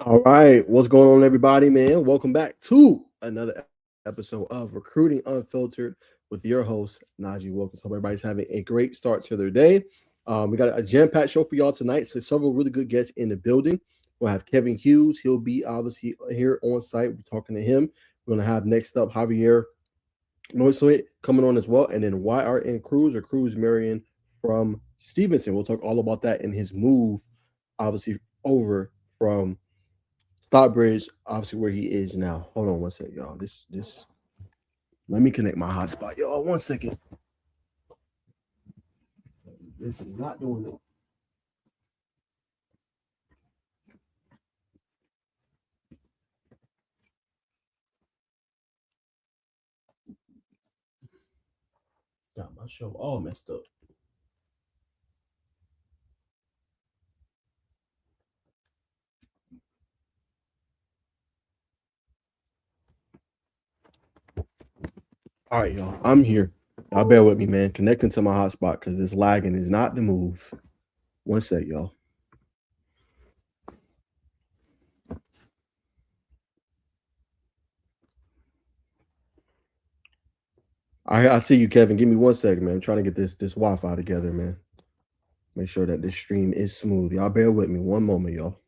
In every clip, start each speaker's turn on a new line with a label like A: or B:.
A: All right, what's going on, everybody, man? Welcome back to another episode of Recruiting Unfiltered with your host, Najee Wilkins. Hope everybody's having a great start to their day. We got a jam-packed show for y'all tonight, so several really good guests in the building. We'll have Kevin Hughes. He'll be obviously here on site. We're talking to him. We're going to have next up Javier Noisette coming on as well, and then YRN Cruz or Kruz Marion from Stephenson. We'll talk all about that in his move, obviously, over from Stockbridge, obviously where he is now. Hold on one second, y'all. This let me connect my hotspot. Y'all, 1 second. This is not doing it. Got my show all messed up. All right, y'all. I'm here. Y'all bear with me, man. Connecting to my hotspot because this lagging is not the move. 1 sec, y'all. I see you, Kevin. Give me 1 second, man. I'm trying to get this Wi-Fi together, man. Make sure that this stream is smooth. Y'all bear with me. One moment, y'all.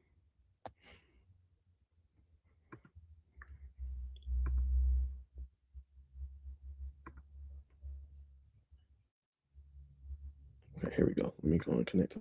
A: Okay, here we go. Let me go and connect.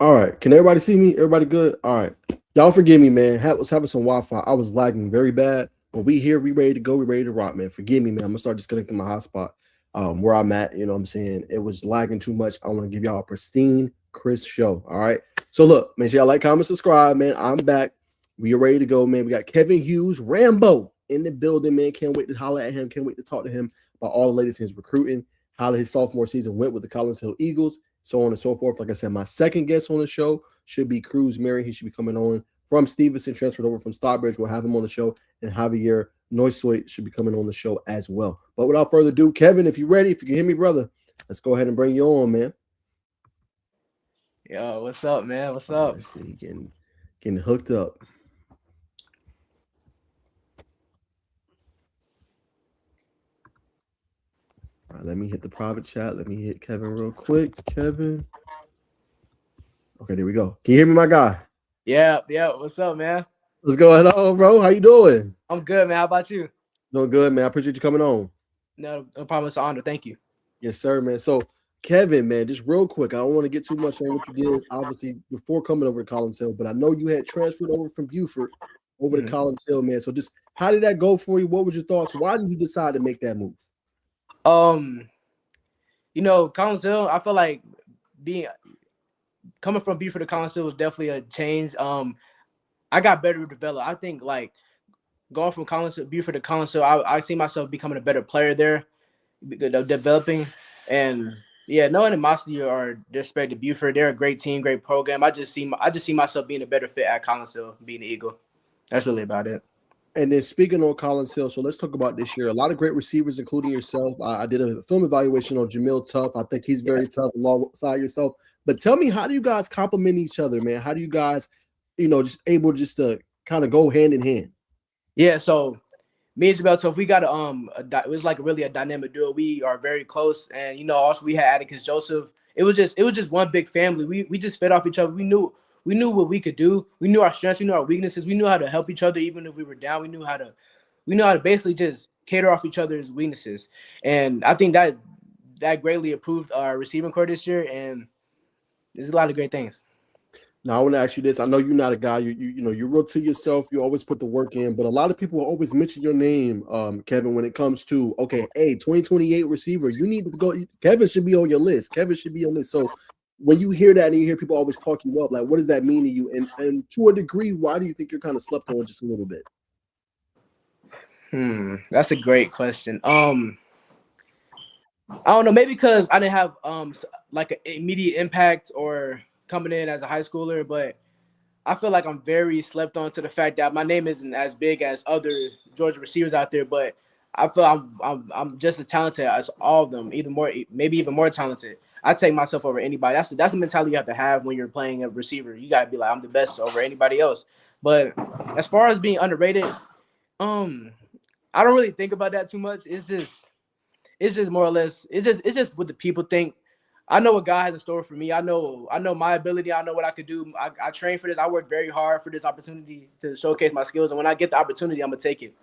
A: All right. Can everybody see me? Everybody good? All right. Y'all forgive me, man. Was having some Wi-Fi. I was lagging very bad. But we here, we ready to go, we ready to rock, man. Forgive me, man. I'm gonna start disconnecting my hotspot. Where I'm at, you know what I'm saying? It was lagging too much. I want to give y'all a pristine, crisp show. All right. So look, make sure y'all like, comment, subscribe, man. I'm back. We are ready to go, man. We got Kevin Hughes, Rambo in the building, man. Can't wait to holler at him. Can't wait to talk to him about all the latest in his recruiting, how his sophomore season went with the Collins Hill Eagles, so on and so forth. Like I said, my second guest on the show should be Kruz Marion. He should be coming on from Stephenson, transferred over from Stockbridge. We'll have him on the show, and Javier Noisette should be coming on the show as well. But without further ado, Kevin, if you're ready, if you can hear me, brother, let's go ahead and bring you on, man.
B: Yo, what's up, man? What's up?
A: Let's see, getting hooked up. All right, let me hit the private chat. Let me hit Kevin real quick. Kevin. Okay, there we go. Can you hear me, my guy?
B: Yeah. What's up, man?
A: What's going on, bro? How you doing?
B: I'm good, man. How about you?
A: Doing good, man. I appreciate you coming on.
B: No problem. It's an honor. Thank you.
A: Yes, sir, man. So, Kevin, man, just real quick, I don't want to get too much on what you did, obviously, before coming over to Collins Hill, but I know you had transferred over from Buford over to Collins Hill, man. So, just how did that go for you? What was your thoughts? Why did you decide to make that move?
B: Um, Collins Hill, I feel like being coming from Buford to Collins Hill was definitely a change. I got better developed. I think like going from Buford to Collins Hill, I see myself becoming a better player there, developing, and Yeah, no animosity or disrespect to Buford. They're a great team, great program. I just see myself being a better fit at Collinsville, being an Eagle. That's really about it.
A: And then speaking on Collins Hill, so let's talk about this year. A lot of great receivers, including yourself. I did a film evaluation on Jamil Tough. I think he's very tough alongside yourself. But tell me, how do you guys complement each other, man? How do you guys, just able just to kind of go hand in hand?
B: Yeah, so me and Jamel Tough, we got it was like really a dynamic duo. We are very close, and also we had Atticus Joseph. It was just one big family. We just fed off each other. We knew what we could do. We knew our strengths. We knew our weaknesses. We knew how to help each other even if we were down. We knew how to basically just cater off each other's weaknesses, and I think that greatly improved our receiving core this year. And there's a lot of great things.
A: Now I want to ask you this. I know you're not a guy. You're real to yourself. You always put the work in, but a lot of people always mention your name, Kevin, when it comes to 2028 receiver. You need to go. Kevin should be on your list. Kevin should be on this. So when you hear that and you hear people always talk you up, like what does that mean to you? And to a degree, why do you think you're kind of slept on just a little bit?
B: That's a great question. I don't know, maybe because I didn't have like an immediate impact or coming in as a high schooler, but I feel like I'm very slept on to the fact that my name isn't as big as other Georgia receivers out there, but I feel I'm just as talented as all of them, maybe even more talented. I take myself over anybody. That's the mentality you have to have when you're playing a receiver. You gotta be like, I'm the best over anybody else. But as far as being underrated, I don't really think about that too much. It's just more or less it's just what the people think. I know what God has in store for me. I know my ability. I know what I could do. I train for this. I work very hard for this opportunity to showcase my skills. And when I get the opportunity, I'm gonna take it.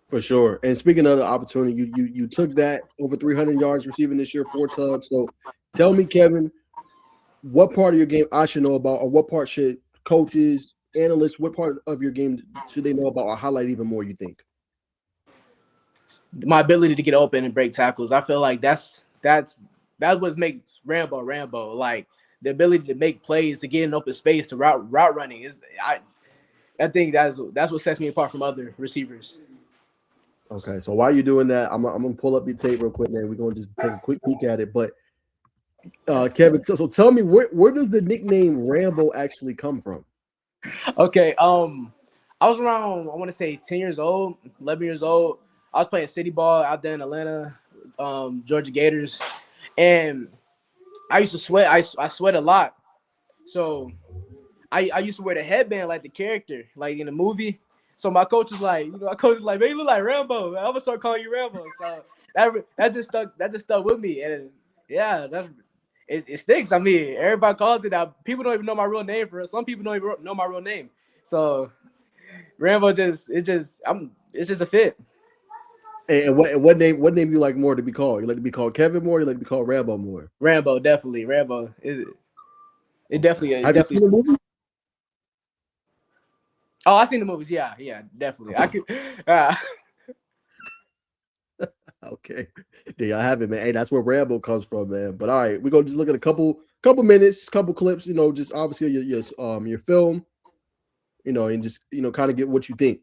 A: For sure. And speaking of the opportunity, you took that over 300 yards receiving this year, 4 tubs. So tell me, Kevin, what part of your game I should know about, or what part should coaches, analysts, what part of your game should they know about or highlight even more, you think?
B: My ability to get open and break tackles. I feel like that's what makes Rambo. Like the ability to make plays, to get in open space, to route running is I think that's what sets me apart from other receivers.
A: Okay, so while you're doing that, I'm gonna pull up your tape real quick, man. We're gonna just take a quick peek at it. But Kevin, so tell me where does the nickname Rambo actually come from?
B: Okay, I was around, I want to say 10 years old, 11 years old. I was playing city ball out there in Atlanta, Georgia Gators, and I used to sweat. I sweat a lot, so I used to wear the headband like the character, like in the movie. So my coach was like, man, you look like Rambo. I'm gonna start calling you Rambo. So that just stuck. That just stuck with me, and yeah, it sticks. I mean, everybody calls it out. People don't even know my real name. For some people don't even know my real name. So Rambo it's just a fit.
A: And what name you like more to be called? You like to be called Kevin more? You like to be called Rambo more?
B: Rambo, definitely. Rambo. It definitely.
A: Have you seen the movie?
B: Oh, I seen the movies. Yeah, definitely. I could.
A: Okay. Yeah, I have it, man. Hey, that's where Rambo comes from, man. But all right, we're gonna just look at a couple minutes, couple clips, just obviously your film, and just kind of get what you think.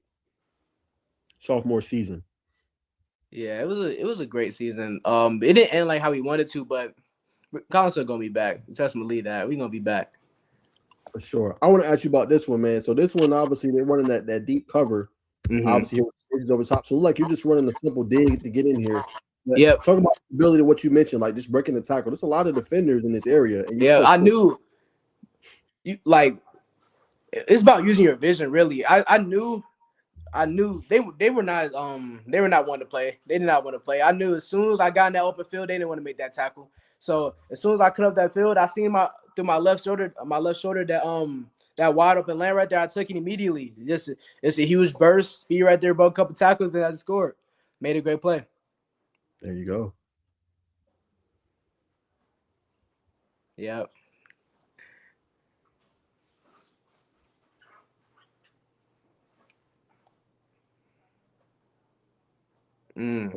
A: Sophomore season.
B: Yeah, it was a great season. It didn't end like how we wanted to, but Collins are gonna be back. Trust me, believe that. We're gonna be back.
A: For sure. I want to ask you about this one, man. So this one, obviously, they're running that deep cover.
B: Mm-hmm.
A: Obviously, it's over top. So like you're just running a simple dig to get in here. But
B: yep.
A: Talk about the ability of what you mentioned, like just breaking the tackle. There's a lot of defenders in this area. And
B: I knew you like it's about using your vision, really. I knew they were not wanting to play. They did not want to play. I knew as soon as I got in that open field, they didn't want to make that tackle. So as soon as I cut up that field, I seen through my left shoulder that wide open lane right there. I took it immediately. It's a huge burst, speed right there, broke a couple tackles, and I scored. Made a great play.
A: There you go.
B: Yeah.
A: Okay.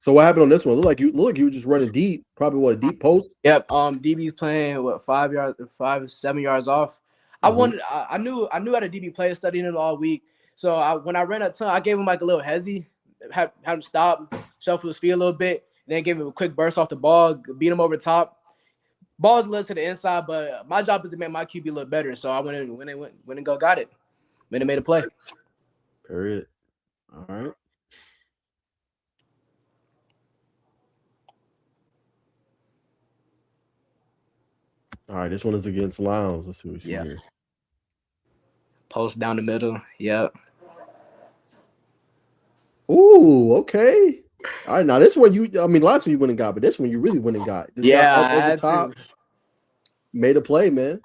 A: So what happened on this one? Look like you were just running deep. Probably what, a deep post?
B: Yep. DB's playing 7 yards off. I knew how the DB played, studying it all week. So when I ran a ton, I gave him like a little hezzy, had him stop, shuffle his feet a little bit, then give him a quick burst off the ball, beat him over the top. Ball's a little to the inside, but my job is to make my QB look better. So I went and got it. Went and made a play.
A: Period. All right. All right, this one is against Lowndes. Let's see what we see here.
B: Post down the middle. Yep.
A: Ooh, okay. All right, now this one last one you went and got, but this one you really went and got. This
B: I had to.
A: Made a play, man.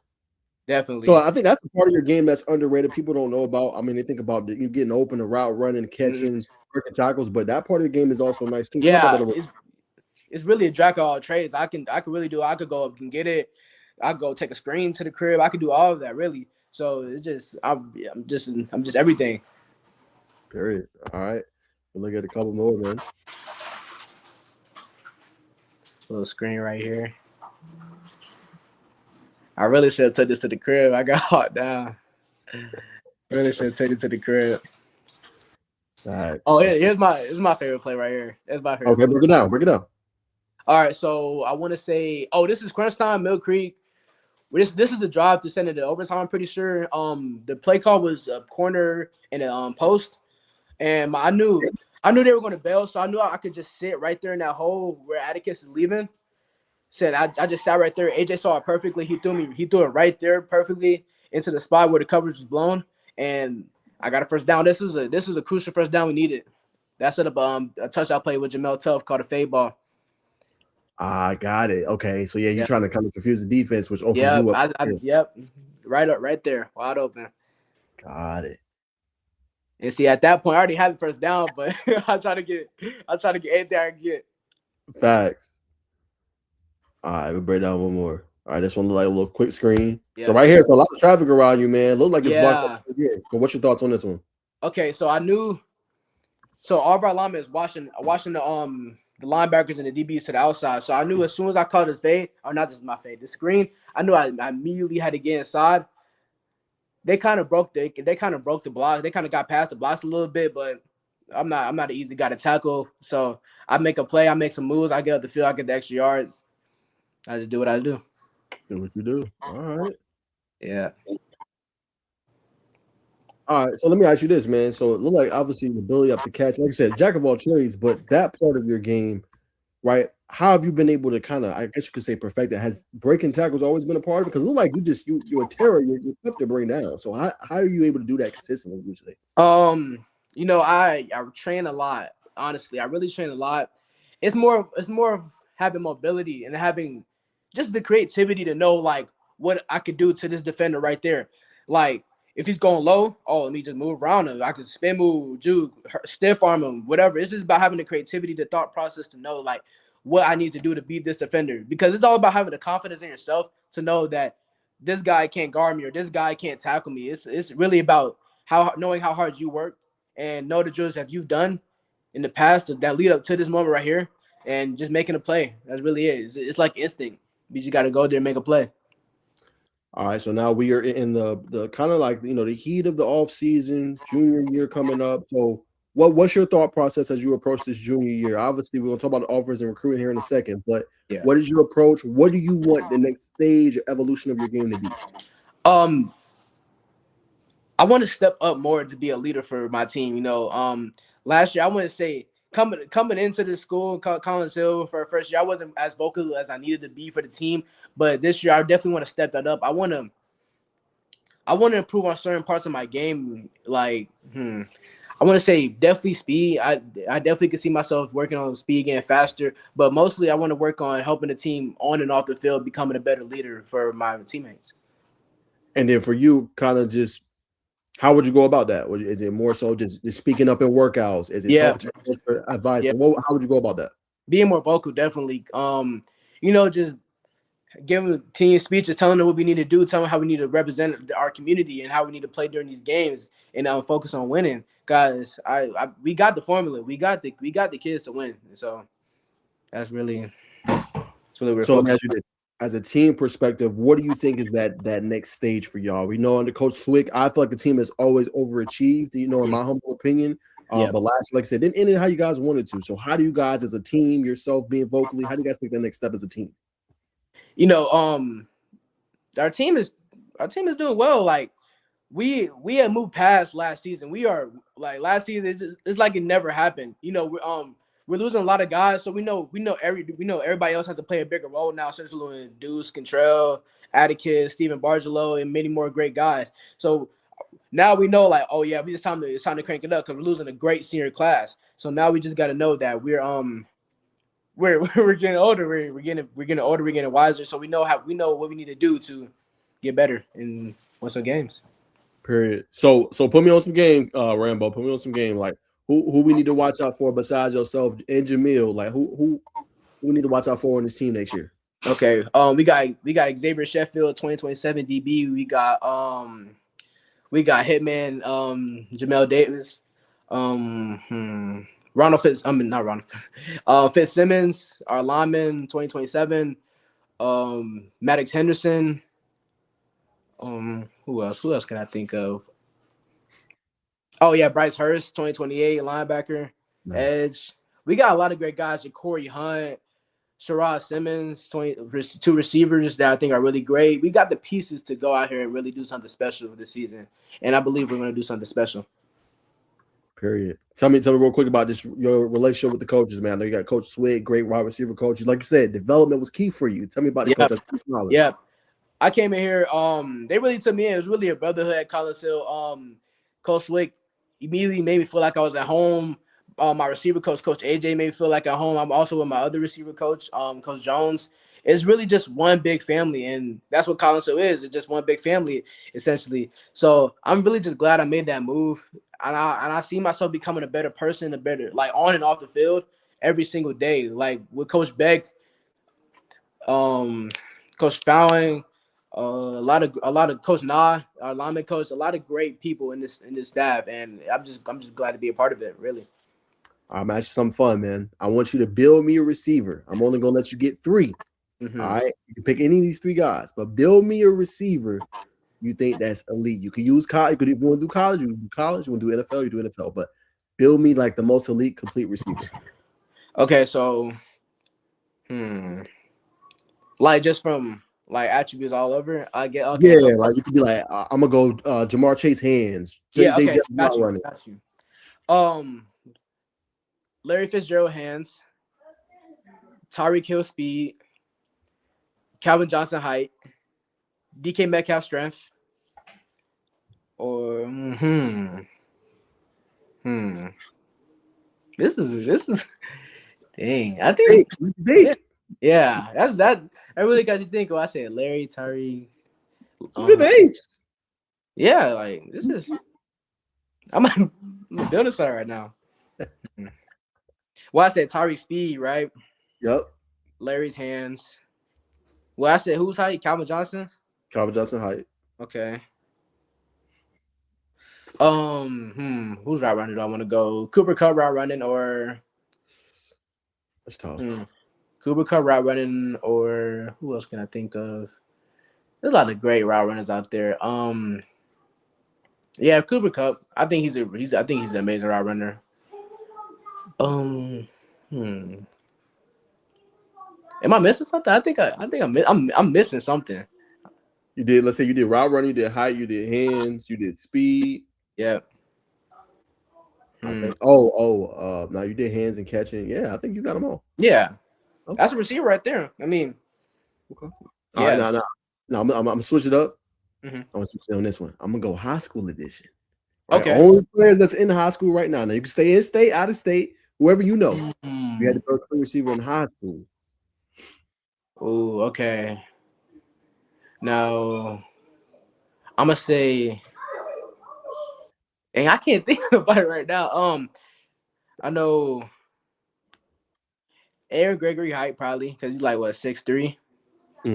B: Definitely.
A: So I think that's a part of your game that's underrated. People don't know about. I mean, they think about you getting open, the route running, catching, breaking tackles, but that part of the game is also nice too.
B: Yeah, it's really a jack of all trades. I can really do. I could go up and get it. I could go take a screen to the crib. I could do all of that really. So it's just I'm just everything.
A: Period. All right. We'll look at a couple more, man.
B: Little screen right here. I really should have took this to the crib. I got hot down. Really should have taken it to the crib.
A: All right.
B: Oh, here's my favorite play right here. That's my favorite.
A: Okay, break it down.
B: All right, so I want to say, this is crunch time, Mill Creek. This is the drive to send it to overtime. I'm pretty sure. The play call was a corner and a post, and I knew they were going to bail, so I knew I could just sit right there in that hole where Atticus is leaving. Said I just sat right there. AJ saw it perfectly. He threw it right there perfectly into the spot where the coverage was blown, and I got a first down. This was a crucial first down we needed. That set up a touchdown play with Jamel Tuff called a fade ball.
A: I got it. Okay, so you're trying to kind of confuse the defense, which opens you up.
B: Right there, wide open.
A: Got it.
B: And see, at that point, I already had the first down, but I try to get anything I can get.
A: Fact. All right, we'll break down one more. All right, this one look like a little quick screen. Yeah. So right here, it's a lot of traffic around you, man. Look like it's blocked. But what's your thoughts on this one?
B: Okay, so I knew. So all of our linemen is watching the linebackers and the DBs to the outside. So I knew as soon as I caught his fade, or not just my fade, the screen, I knew I immediately had to get inside. They kind of broke the block. They kind of got past the blocks a little bit, but I'm not an easy guy to tackle. So I make a play, I make some moves, I get up the field, I get the extra yards. I just do what I do.
A: Do what you do. All right.
B: Yeah.
A: All right. So let me ask you this, man. So it looked like obviously the ability up to catch, like I said, jack of all trades, but that part of your game, right? How have you been able to kind of, I guess you could say, perfect that? Has breaking tackles always been a part of it? Because it looked like you're a terror. You're tough to bring down. So how are you able to do that consistently usually?
B: I train a lot. Honestly, I really train a lot. It's more of having mobility and having just the creativity to know like what I could do to this defender right there. Like if he's going low, let me just move around him. I could spin move, juke, stiff arm him, whatever. It's just about having the creativity, the thought process to know like what I need to do to beat this defender. Because it's all about having the confidence in yourself to know that this guy can't guard me or this guy can't tackle me. It's really about knowing how hard you work and know the drills that you've done in the past that lead up to this moment right here and just making a play. That's really it. It's like instinct. You just got to go there and make a play.
A: All right, so now we are in the kind of like, the heat of the off season, junior year coming up. So what's your thought process as you approach this junior year? Obviously, we're going to talk about the offers and recruiting here in a second, but what is your approach? What do you want the next stage of evolution of your game to be?
B: I want to step up more to be a leader for my team. Last year, I want to say coming into the school, Collins Hill, for first year, I wasn't as vocal as I needed to be for the team. But this year, I definitely want to step that up. I want to improve on certain parts of my game. Like, I want to say definitely speed. I definitely can see myself working on speed, getting faster. But mostly, I want to work on helping the team on and off the field, becoming a better leader for my teammates.
A: And then for you, kind of just, how would you go about that? Is it more so just speaking up in workouts? Is it talking to for advice?
B: Yeah.
A: How would you go about that?
B: Being more vocal, definitely. Just giving team speeches, telling them what we need to do, telling them how we need to represent our community and how we need to play during these games, and focus on winning. Guys, we got the formula. We got the kids to win. So that's really we're focused on.
A: As a team perspective, what do you think is that next stage for y'all? We know under Coach Swick, I feel like the team has always overachieved, in my humble opinion. But last, like I said, didn't end it how you guys wanted to. So how do you guys as a team, yourself being vocally, how do you guys take the next step as a team?
B: You know, our team is doing well. Like we had moved past last season. We are like last season. It's like it never happened. You know, we're losing a lot of guys, so we know everybody else has to play a bigger role now. Since we're losing Deuce, Contrell, Atticus, Stephen Bargelo, and many more great guys. So now we know, like, oh yeah, it's time to crank it up because we're losing a great senior class. So now we just got to know that we're getting older. We're getting older. We're getting wiser. So we know what we need to do to get better and win some games.
A: Period. So put me on some game, Rambo. Put me on some game. Like who we need to watch out for besides yourself and Jamil. Like who we need to watch out for on this team next year.
B: Okay. We got Xavier Sheffield, 2027 DB. We got Hitman, Jamel Davis, Ronald Fitz. I mean not Ronald. Fitzsimmons, our lineman, 2027. Maddox Henderson. Who else can I think of? Oh yeah, Bryce Hurst, 2028 linebacker, nice. Edge. We got a lot of great guys. Corey Hunt, Sherrod Simmons, 2 receivers that I think are really great. We got the pieces to go out here and really do something special this season, and I believe we're going to do something special.
A: Period. Tell me real quick about your relationship with the coaches, man. I know you got Coach Swig, great wide receiver coaches. Like you said, development was key for you. Tell me about the coach.
B: Yeah. I came in here. They really took me in. It was really a brotherhood at Collins Hill. Coach Swick immediately made me feel like I was at home. My receiver coach, Coach AJ, made me feel like at home. I'm also with my other receiver coach, Coach Jones. It's really just one big family, and that's what Collins Hill is. It's just one big family, essentially. So I'm really just glad I made that move, and I see myself becoming a better person, like on and off the field every single day. Like with Coach Beck, Coach Fowling. A lot of Coach Nah, our lineman coach, a lot of great people in this staff, and I'm just glad to be a part of it. Really.
A: I'm actually some fun, man. I want you to build me a receiver. I'm only gonna let you get 3. Mm-hmm. All right, you can pick any of these 3 guys, but build me a receiver. You think that's elite? You can use college. If you want to do college, you do college. You want to do NFL, you do NFL. But build me like the most elite, complete receiver.
B: Okay, so, like just from. Like attributes all over. I get okay.
A: Yeah, like you could be like, I'm gonna go Jamar Chase hands.
B: Okay, got you. Larry Fitzgerald hands. Tyreek Hill speed. Calvin Johnson height. DK Metcalf strength. Or This is dang. I think yeah, that's that. I really got you think. I said Larry, Tyreek.
A: Good names.
B: Yeah, like this is. I'm a building site right now. Well, I said Tyreek speed, right?
A: Yep.
B: Larry's hands. Well, I said who's height? Calvin Johnson.
A: Calvin Johnson height.
B: Okay. Who's route running? Do I want to go Cooper Kupp route running or?
A: That's tough.
B: Cooper Kupp route running, or who else can I think of? There's a lot of great route runners out there. Yeah, Cooper Kupp. I think he's an amazing route runner. Am I missing something? I think I'm missing something.
A: You did. Let's say you did route running, you did height, you did hands, you did speed.
B: Yeah.
A: I think. Now you did hands and catching. Yeah, I think you got them all.
B: Yeah. That's a receiver right there. I mean,
A: okay. All right, now I'm gonna switch it up.
B: Mm-hmm.
A: I'm gonna switch it on this one. I'm gonna go high school edition. Right?
B: Okay.
A: Only players that's in high school right now. Now you can stay in state, out of state, whoever you know. You had to go clear receiver in high school.
B: Oh, okay. Now I'm gonna say, and I can't think about it right now. I know Aaron Gregory height probably because he's like what 6'3". I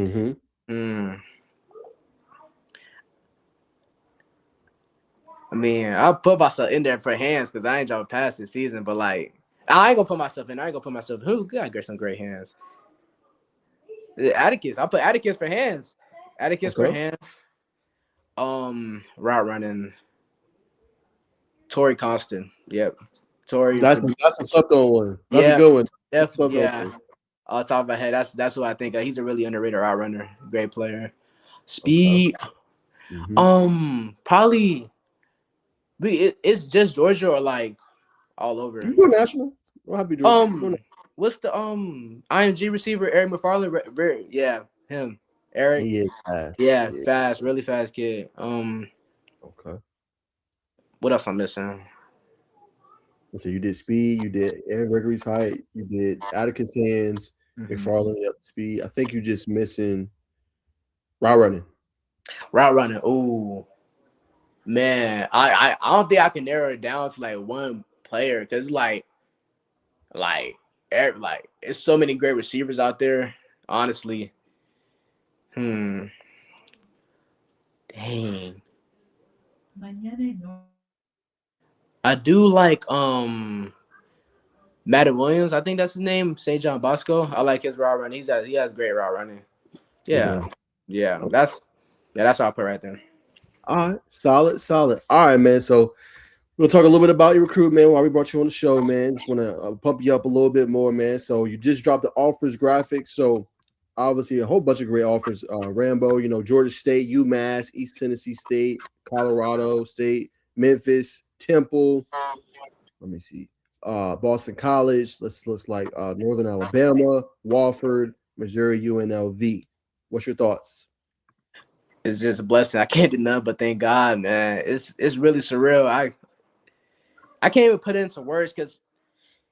B: mean, I'll put myself in there for hands because I ain't dropping past this season, but like I ain't gonna put myself in. Who got some great hands? Atticus. I'll put Atticus for hands. For hands. Route running. Torrey Constant. Yep. Tori.
A: That's a slept on one. That's a
B: Yeah,
A: good one. That's a slept
B: definitely.
A: on
B: Yeah.
A: one.
B: Off the top of my head, that's what I think. He's a really underrated route runner. Great player.
A: Okay.
B: Speed.
A: Mm-hmm.
B: Probably. It's just Georgia or like all over.
A: You go national. Don't have to be Georgia.
B: Um, what's the IMG receiver Eric McFarland? Yeah, him. Eric.
A: He is fast.
B: Yeah,
A: Yeah.
B: fast, really fast kid.
A: Okay.
B: What else I'm missing?
A: So you did speed. You did Aaron Gregory's height. You did Atticus Hands.
B: Mhm.
A: McFarland. Yep. Speed. I think you just missing route running.
B: Route running. Oh man, I don't think I can narrow it down to like one player because like like it's so many great receivers out there. Honestly, dang. I do like Madden Williams. I think that's his name. St. John Bosco. I like his route running. He has great route running. Yeah,
A: Yeah.
B: yeah. That's what I put right there.
A: All right. Solid. Solid. All right, man. So we'll talk a little bit about your recruitment while we brought you on the show, man. Just want to pump you up a little bit more, man. So you just dropped the offers graphics. So obviously a whole bunch of great offers. Rambo, Georgia State, UMass, East Tennessee State, Colorado State, Memphis, Temple. Let me see. Boston College. Looks like Northern Alabama, Wofford, Missouri, UNLV. What's your thoughts?
B: It's just a blessing. I can't do nothing but thank God, man. It's really surreal. I can't even put it into words because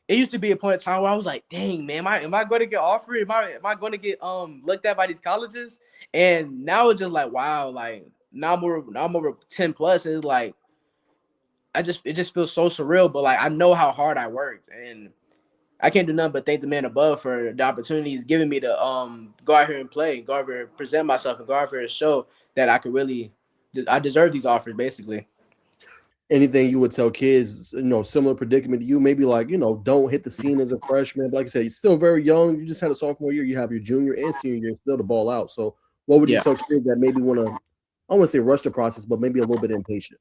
B: it used to be a point in time where I was like, dang, man, am I going to get offered? Am I going to get looked at by these colleges? And now it's just like, wow, like now I'm over 10 plus. It's like it just feels so surreal, but like I know how hard I worked and I can't do nothing but thank the man above for the opportunity he's giving me to go out here and play, go out here and present myself and go out here and show that I deserve these offers basically.
A: Anything you would tell kids, similar predicament to you, maybe like, don't hit the scene as a freshman. But like I said, you're still very young. You just had a sophomore year. You have your junior and senior year still to ball out. So what would you
B: Yeah.
A: tell kids that maybe want to, I don't want to say rush the process, but maybe a little bit impatient?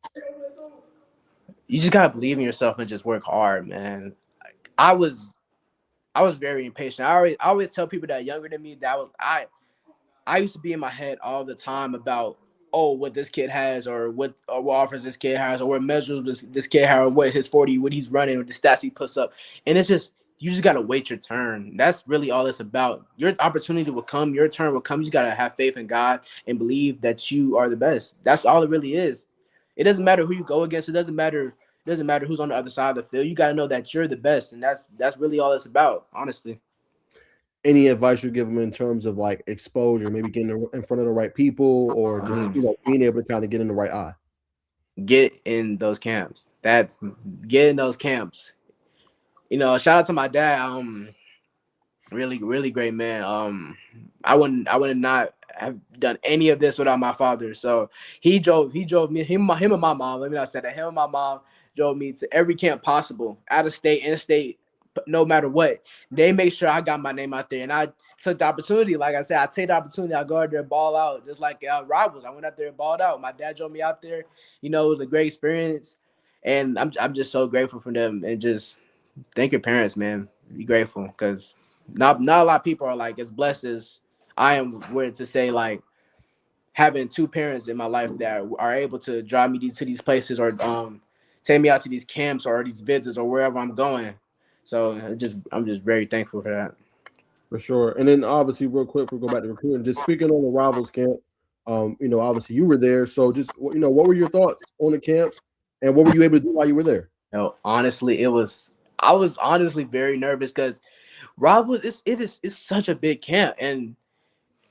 B: You just gotta believe in yourself and just work hard, man. I was I was very impatient. I always tell people that are younger than me that I used to be in my head all the time about what this kid has or what offers this kid has or what measures this kid has or what his 40 what he's running or the stats he puts up. And it's just you just gotta wait your turn. That's really all it's about. Your opportunity will come, your turn will come. You just gotta have faith in God and believe that you are the best. That's all it really is. It doesn't matter who you go against. It doesn't matter who's on the other side of the field. You got to know that you're the best, and that's really all it's about, honestly.
A: Any advice you give them in terms of like exposure, maybe getting in front of the right people or just, being able to kind of get in the right eye?
B: Get in those camps. Get in those camps. Shout out to my dad. Really, really great man. I would not have done any of this without my father. So he drove me, him and my mom. Let me not say that. Him and my mom drove me to every camp possible, out of state, in state, no matter what. They make sure I got my name out there, and I took the opportunity. Like I said, I take the opportunity. I go out there and ball out, just like rivals. I went out there and balled out. My dad drove me out there. It was a great experience, and I'm just so grateful for them. And just thank your parents, man. Be grateful because not a lot of people are like as blessed as I am with to say like having two parents in my life that are able to drive me to these places or take me out to these camps or these visits or wherever I'm going. So I'm just very thankful for that.
A: For sure. And then obviously, real quick, we'll go back to recruiting. Just speaking on the rivals camp, obviously you were there. So just, what were your thoughts on the camp and what were you able to do while you were there?
B: Honestly, I was honestly very nervous because rivals it's such a big camp and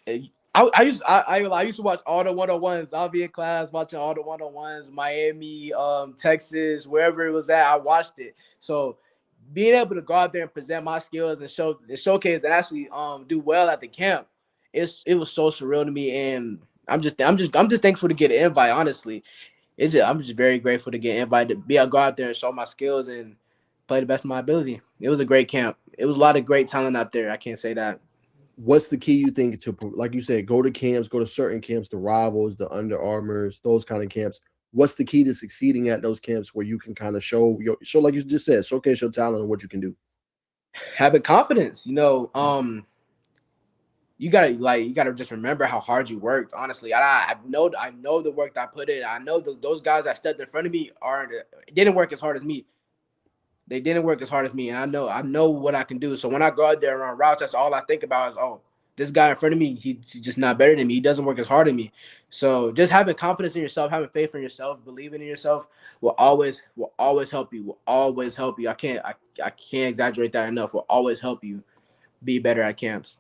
B: I used to watch all the 101s. I'll be in class watching all the 101s, Miami, Texas, wherever it was at. I watched it. So being able to go out there and present my skills and showcase and actually do well at the camp, it was so surreal to me. And I'm just thankful to get an invite. Honestly, I'm just very grateful to get invited to be able to go out there and show my skills and play the best of my ability. It was a great camp. It was a lot of great talent out there. I can't say that.
A: What's the key you think to, like you said, go to camps, go to certain camps, the rivals, the Under Armours, those kind of camps? what's the key to succeeding at those camps where you can kind of show like you just said, showcase your talent and what you can do?
B: Having confidence, you gotta just remember how hard you worked. Honestly, I know the work that I put in. I know those guys that stepped in front of me didn't work as hard as me. They didn't work as hard as me, and I know what I can do. So when I go out there on routes, that's all I think about is, oh, this guy in front of me, he's just not better than me. He doesn't work as hard as me. So just having confidence in yourself, having faith in yourself, believing in yourself will always help you. Will always help you. I can't exaggerate that enough. Will always help you be better at camps.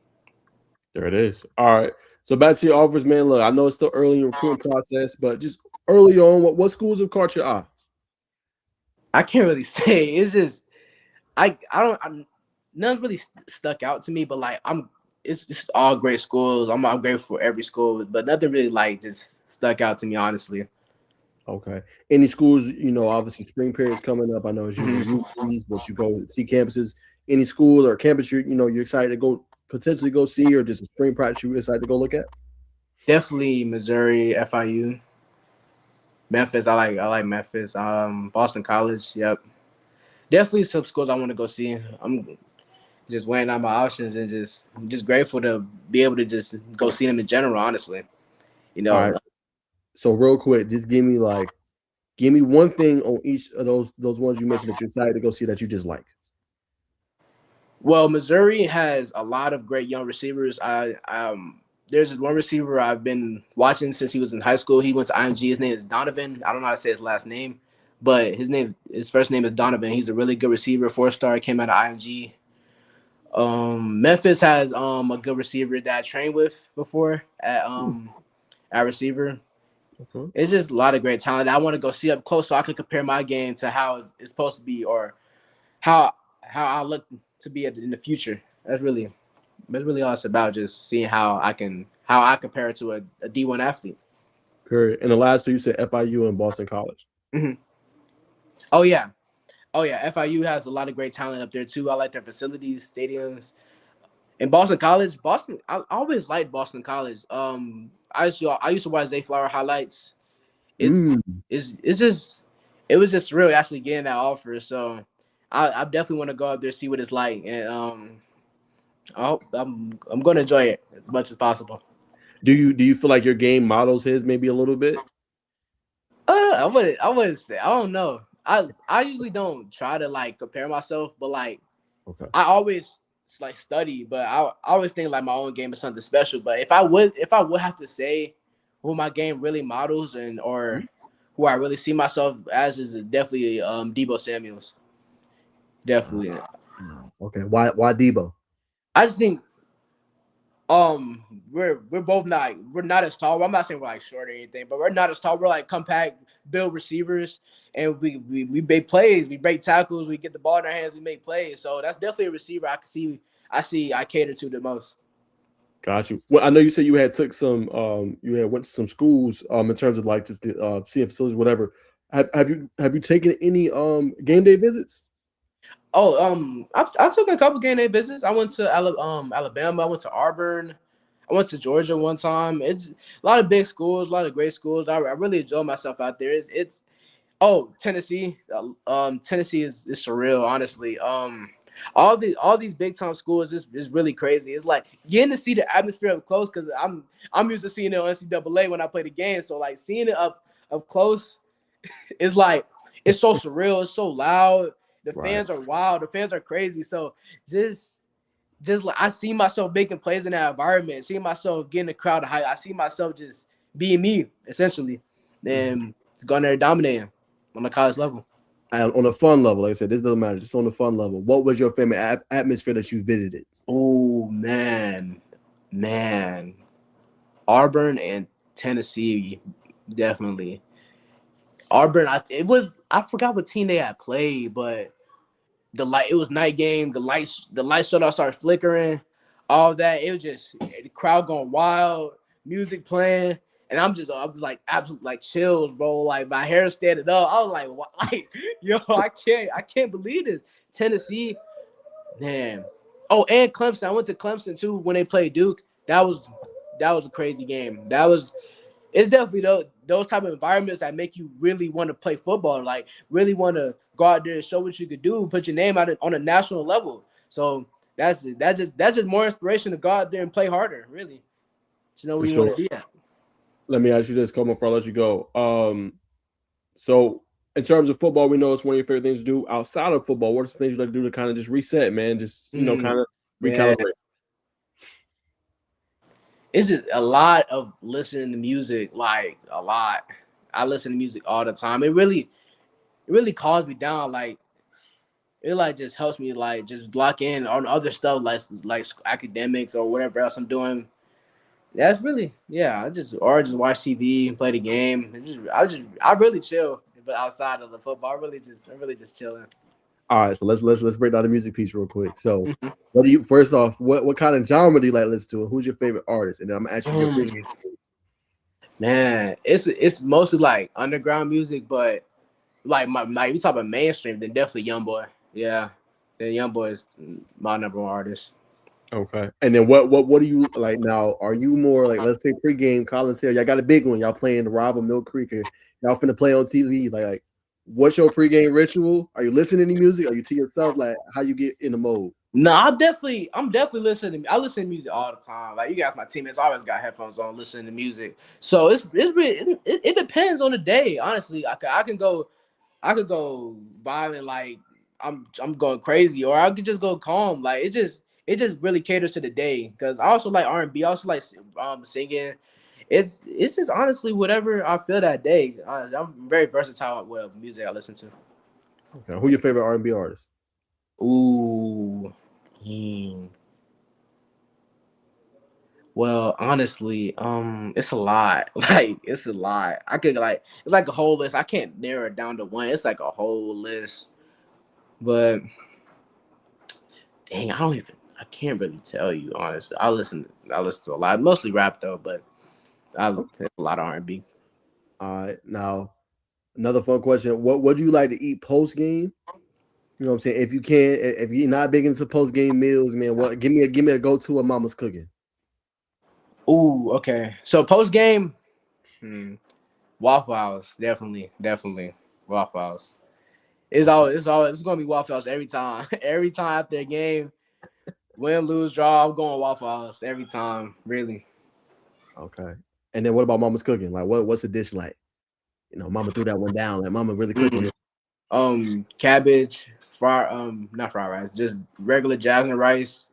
A: There it is. All right. So back to your offers, man. Look, I know it's still early in your recruiting process, but just early on, what schools have caught your eye?
B: I can't really say. It's just none's really stuck out to me, but like it's just all great schools. I'm grateful for every school, but nothing really like just stuck out to me, honestly.
A: Okay. Any schools, obviously spring period's coming up. I know it's usually UCs, but you go see campuses. Any school or campus you're excited to potentially go see, or just a spring practice you're excited to go look at?
B: Definitely Missouri, FIU. Memphis, I like Memphis. Boston College, yep. Definitely some schools I want to go see. I'm just weighing out my options and I'm just grateful to be able to just go see them in general, honestly.
A: All right. So real quick, just give me one thing on each of those ones you mentioned that you're excited to go see that you just like.
B: Well, Missouri has a lot of great young receivers. There's one receiver I've been watching since he was in high school. He went to IMG. His name is Donovan. I don't know how to say his last name, but his first name is Donovan. He's a really good receiver, 4-star, came out of IMG. Memphis has a good receiver that I trained with before at receiver. Okay. It's just a lot of great talent. I want to go see up close so I can compare my game to how it's supposed to be or how I look to be in the future. That's really all it's about, just seeing how I compare it to a D1 athlete.
A: Period. And the last two you said FIU and Boston College.
B: Mm-hmm. Oh yeah. FIU has a lot of great talent up there too. I like their facilities, stadiums. And Boston College, I always liked Boston College. I used to watch Zay Flower highlights. It was just real actually getting that offer. So I definitely want to go out there, see what it's like, and I hope I'm going to enjoy it as much as possible.
A: Do you feel like your game models his maybe a little bit?
B: I wouldn't say. I don't know. I usually don't try to like compare myself, but like I always like study, but I always think like my own game is something special. But if I would have to say who my game really models or who I really see myself as, is definitely Deebo Samuels. Definitely.
A: Okay. Why Deebo?
B: I just think we're both we're not as tall. I'm not saying we're like short or anything, but we're not as tall. We're like compact, build receivers, and we make plays, we break tackles, we get the ball in our hands, we make plays. So that's definitely a receiver I cater to the most.
A: Got you. Well, I know you said you had went to some schools in terms of like just the seeing facilities, whatever. Have you taken any game day visits?
B: Oh, I took a couple game day visits. I went to Alabama. I went to Auburn. I went to Georgia one time. It's a lot of big schools, a lot of great schools. I really enjoy myself out there. It's Tennessee. Tennessee is surreal, honestly. All these big time schools is really crazy. It's like getting to see the atmosphere up close, because I'm used to seeing it on NCAA when I play the game. So like seeing it up close is like, it's so surreal. It's so loud. The fans are wild. The fans are crazy. So just like I see myself making plays in that environment, seeing myself getting the crowd hype. I see myself just being me, essentially, and it's going there dominating on the college level.
A: And on a fun level, like I said, this doesn't matter. Just on the fun level, what was your favorite atmosphere that you visited?
B: Oh man, Auburn and Tennessee, definitely. Auburn, I forgot what team they had played, but it was night game. The lights shut off, started flickering, all that. It was just the crowd going wild, music playing, and I was like absolute like chills, bro. Like my hair standing up. I was like, what? Like, yo, I can't believe this. Tennessee, man. Oh, and Clemson. I went to Clemson too when they played Duke. That was a crazy game. It's definitely those type of environments that make you really want to play football, like really want to go out there and show what you could do, put your name out on a national level. So that's just more inspiration to go out there and play harder, really, to know
A: For
B: where you want
A: sure.
B: to be at.
A: Let me ask you this, come before I let you go. So in terms of football, we know it's one of your favorite things to do. Outside of football, what are some things you like to do to kind of just reset, man? Just kind of
B: Yeah,
A: recalibrate.
B: it's just a lot of listening to music, like a lot. I listen to music all the time. It really calms me down. Like it like just helps me like just block in on other stuff like academics or whatever else I'm doing. That's really yeah. I just watch TV, play the game. I really chill. But outside of the football, I really just chilling.
A: All right, so let's break down the music piece real quick. So, what do you first off? What kind of genre do you like to listen to? And who's your favorite artist? And then I'm gonna ask you your pregame.
B: Man, it's mostly like underground music, but like you talk about mainstream, then definitely YoungBoy. Yeah, then YoungBoy is my number one artist.
A: Okay. And then what do you like now? Are you more like, let's say pregame, Collins Hill, y'all got a big one, y'all playing the rival Mill Creek, or y'all finna play on TV? Like what's your pregame ritual? Are you listening to music? Are you to yourself? Like how you get in the mode?
B: No, I'm definitely listening. I listen to music all the time. Like you guys, my teammates always got headphones on, listening to music. So it's really it depends on the day. Honestly, I could go violent, like I'm going crazy, or I could just go calm. Like it just really caters to the day. Because I also like R&B. I also like singing. It's just honestly whatever I feel that day. Honestly, I'm very versatile with music I listen to.
A: Okay. Who your favorite R&B artist?
B: Ooh. Hmm. Well, honestly, it's a lot. Like, it's a lot. I could like, it's like a whole list. I can't narrow it down to one. It's like a whole list. But dang, I can't really tell you honestly. I listen to a lot, mostly rap though, but I listen to a lot of R&B.
A: All right. Now, another fun question. What do you like to eat post game? You know what I'm saying? If you can, if you're not big into post game meals, man, what give me a go to of mama's cooking.
B: Ooh, okay. So post game, hmm, Waffle House, definitely Waffle House.
A: Okay.
B: It's gonna be Waffle House every time. Every time after a game, win, lose, draw, I'm going Waffle House every time. Really.
A: Okay. And then what about mama's cooking? Like what's the dish like? Mama threw that one down. Like mama really cooking this.
B: Cabbage, not fried rice, just regular jasmine rice,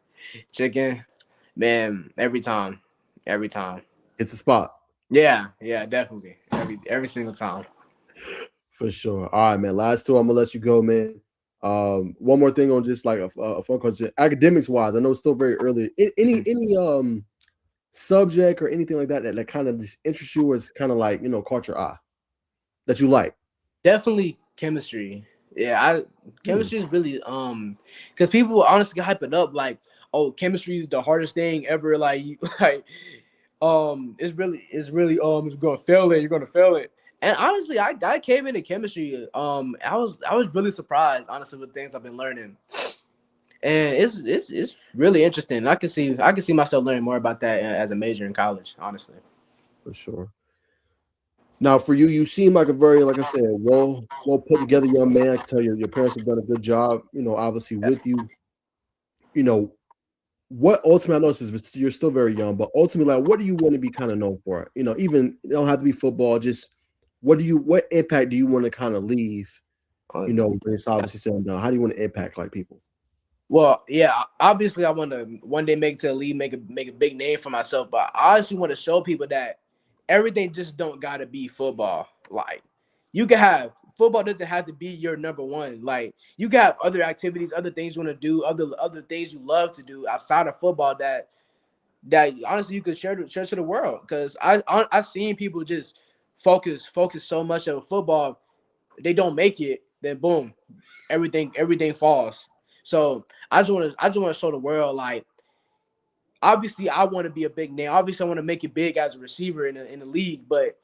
B: chicken. Man, every time.
A: It's a spot.
B: Yeah, definitely, every single time.
A: For sure. All right, man. Last two, I'm gonna let you go, man. One more thing on just like a fun question. Academics wise, I know it's still very early. Any subject or anything like that kind of just interests you, or is kind of like caught your eye that you like?
B: Definitely chemistry. Yeah,
A: Hmm.
B: chemistry is really because people honestly hype it up like, oh, chemistry is the hardest thing ever. Like, like it's gonna fail it. You're gonna fail it. And honestly, I came into chemistry. I was really surprised, honestly, with things I've been learning, and it's really interesting. I can see myself learning more about that as a major in college. Honestly.
A: For sure. Now, for you, you seem like a very, like I said, well put together young man. I can tell you, your parents have done a good job. Obviously with you. You know, what ultimately I know this is you're still very young, but ultimately, like, what do you want to be kind of known for? Even it don't have to be football. Just what impact do you want to kind of leave? When it's obviously said and done. How do you want to impact like people?
B: Well, yeah, obviously I want to one day make it to the league, make a big name for myself. But I honestly want to show people that everything just don't gotta be football. Like you can have football doesn't have to be your number one. Like you can have other activities, other things you want to do, other things you love to do outside of football that honestly you could share to the world. Because I've seen people just focus so much on football, they don't make it, then boom, everything falls. So I just want to show the world like obviously I want to be a big name. Obviously I want to make it big as a receiver in the league, but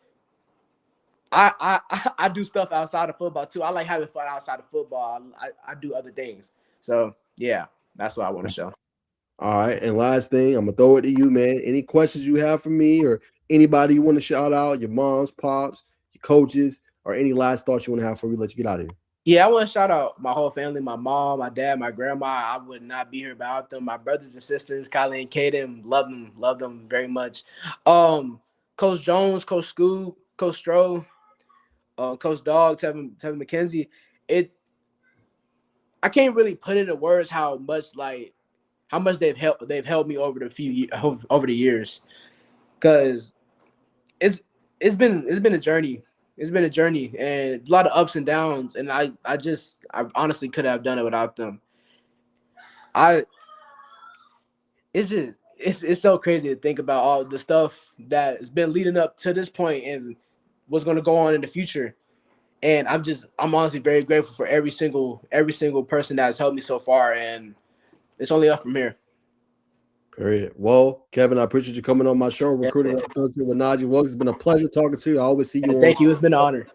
B: I do stuff outside of football too. I like having fun outside of football. I do other things. So yeah, that's what I want to show.
A: All right, and last thing, I'm gonna throw it to you, man. Any questions you have for me or anybody you want to shout out? Your moms, pops, coaches, or any last thoughts you want to have before we let you get out of here?
B: Yeah, I want to shout out my whole family, my mom, my dad, my grandma. I would not be here without them. My brothers and sisters, Kylie and Kaden, love them very much. Coach Jones, Coach Scoob, Coach Stroh, Coach Dog, Tevin McKenzie. It's I can't really put into words how much they've helped me over the years, because it's it's been a journey. It's been a journey and a lot of ups and downs, and I honestly could have done it without them. I it's just it's so crazy to think about all the stuff that has been leading up to this point and what's going to go on in the future. And I'm honestly very grateful for every single person that has helped me so far, and it's only up from here.
A: Period. Well, Kevin, I appreciate you coming on my show, Recruiting with Najeh Wilkes. It's been a pleasure talking to you. I always see you.
B: Thank you. It's been an honor.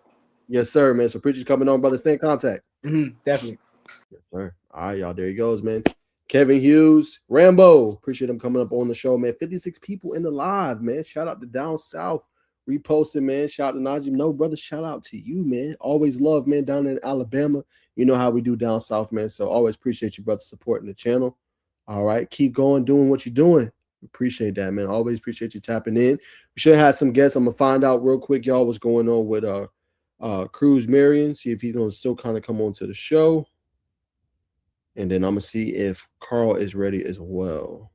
A: Yes, sir, man. So appreciate you coming on, brother. Stay in contact.
B: Definitely.
A: Yes, sir. All right, y'all. There he goes, man. Kevin Hughes, Rambo. Appreciate him coming up on the show, man. 56 people in the live, man. Shout out to Down South reposting, man. Shout out to Najee. No, brother, shout out to you, man. Always love, man, down in Alabama. You know how we do down south, man. So always appreciate you, brother, supporting the channel. All right. Keep going, doing what you're doing. Appreciate that, man. Always appreciate you tapping in. We should have had some guests. I'm going to find out real quick, y'all, what's going on with Kruz Marion. See if he's going to still kind of come on to the show. And then I'm going to see if Carl is ready as well.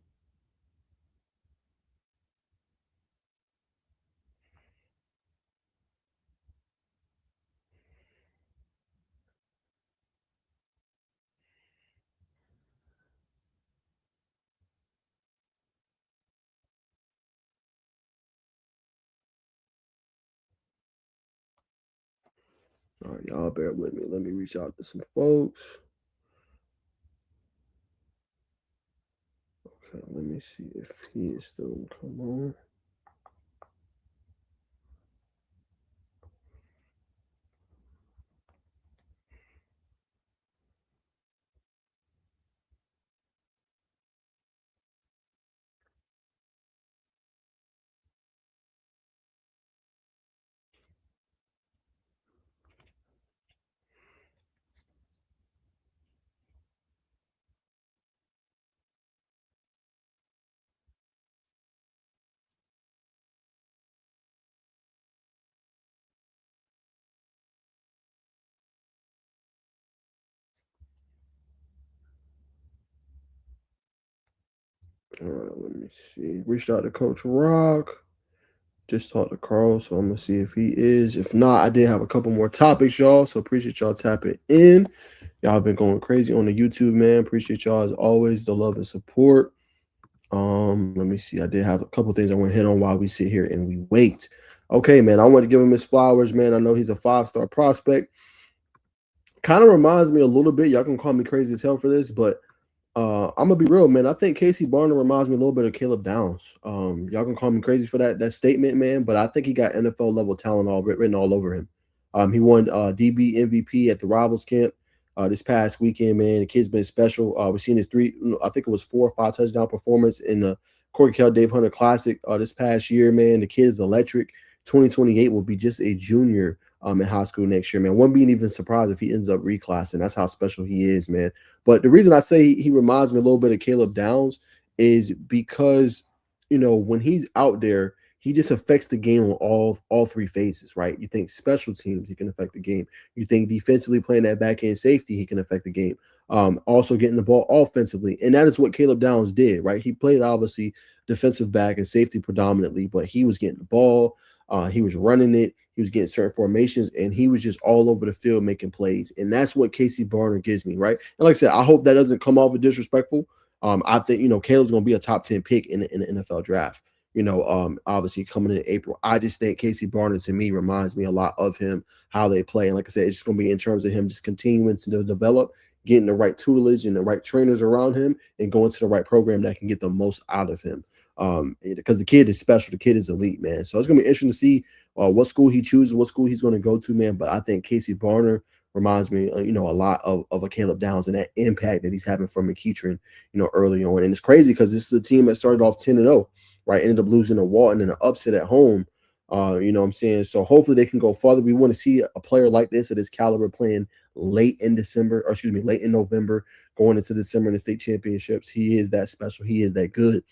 A: All right, y'all bear with me. Let me reach out to some folks. Okay, let me see if he is still going to come on. All right, let me see. Reached out to Coach Rock. Just talked to Carl, so I'm going to see if he is. If not, I did have a couple more topics, y'all, so appreciate y'all tapping in. Y'all been going crazy on the YouTube, man. Appreciate y'all, as always, the love and support. Let me see. I did have a couple things I want to hit on while we sit here and we wait. Okay, man, I want to give him his flowers, man. I know he's a 5-star prospect. Kind of reminds me a little bit. Y'all can call me crazy as hell for this, but I'm gonna be real, man. I think Casey Barner reminds me a little bit of Caleb Downs. Y'all can call me crazy for that statement, man, but I think he got NFL level talent written all over him. He won DB MVP at the Rivals camp this past weekend, man. The kid's been special. We've seen his 4 or 5 touchdown performance in the Corey Kell Dave Hunter Classic this past year, man. The kid is electric. 2028 will be just a junior in high school next year, man. Wouldn't be even surprised if he ends up reclassing. That's how special he is, man. But the reason I say he reminds me a little bit of Caleb Downs is because, you know, when he's out there, he just affects the game on all 3 phases, right? You think special teams, he can affect the game. You think defensively playing that back end safety, he can affect the game. Also getting the ball offensively. And that is what Caleb Downs did, right? He played obviously defensive back and safety predominantly, but he was getting the ball. He was running it. He was getting certain formations, and he was just all over the field making plays. And that's what Casey Barner gives me, right? And like I said, I hope that doesn't come off as disrespectful. I think, you know, Caleb's going to be a top 10 pick in the NFL draft. You know, obviously coming in April. I just think Casey Barner, to me, reminds me a lot of him, how they play. And like I said, it's just going to be in terms of him just continuing to develop, getting the right tutelage and the right trainers around him, and going to the right program that can get the most out of him. Because the kid is special. The kid is elite, man. So it's going to be interesting to see what school he chooses, what school he's going to go to, man. But I think Casey Barner reminds me, you know, a lot of a Caleb Downs and that impact that he's having from McEachern, you know, early on. And it's crazy because this is a team that started off 10-0, right? Ended up losing a Walton and an upset at home. You know what I'm saying? So hopefully they can go farther. We want to see a player like this at this caliber playing late in December, or excuse me, late in November, going into December in the state championships. He is that special. He is that good.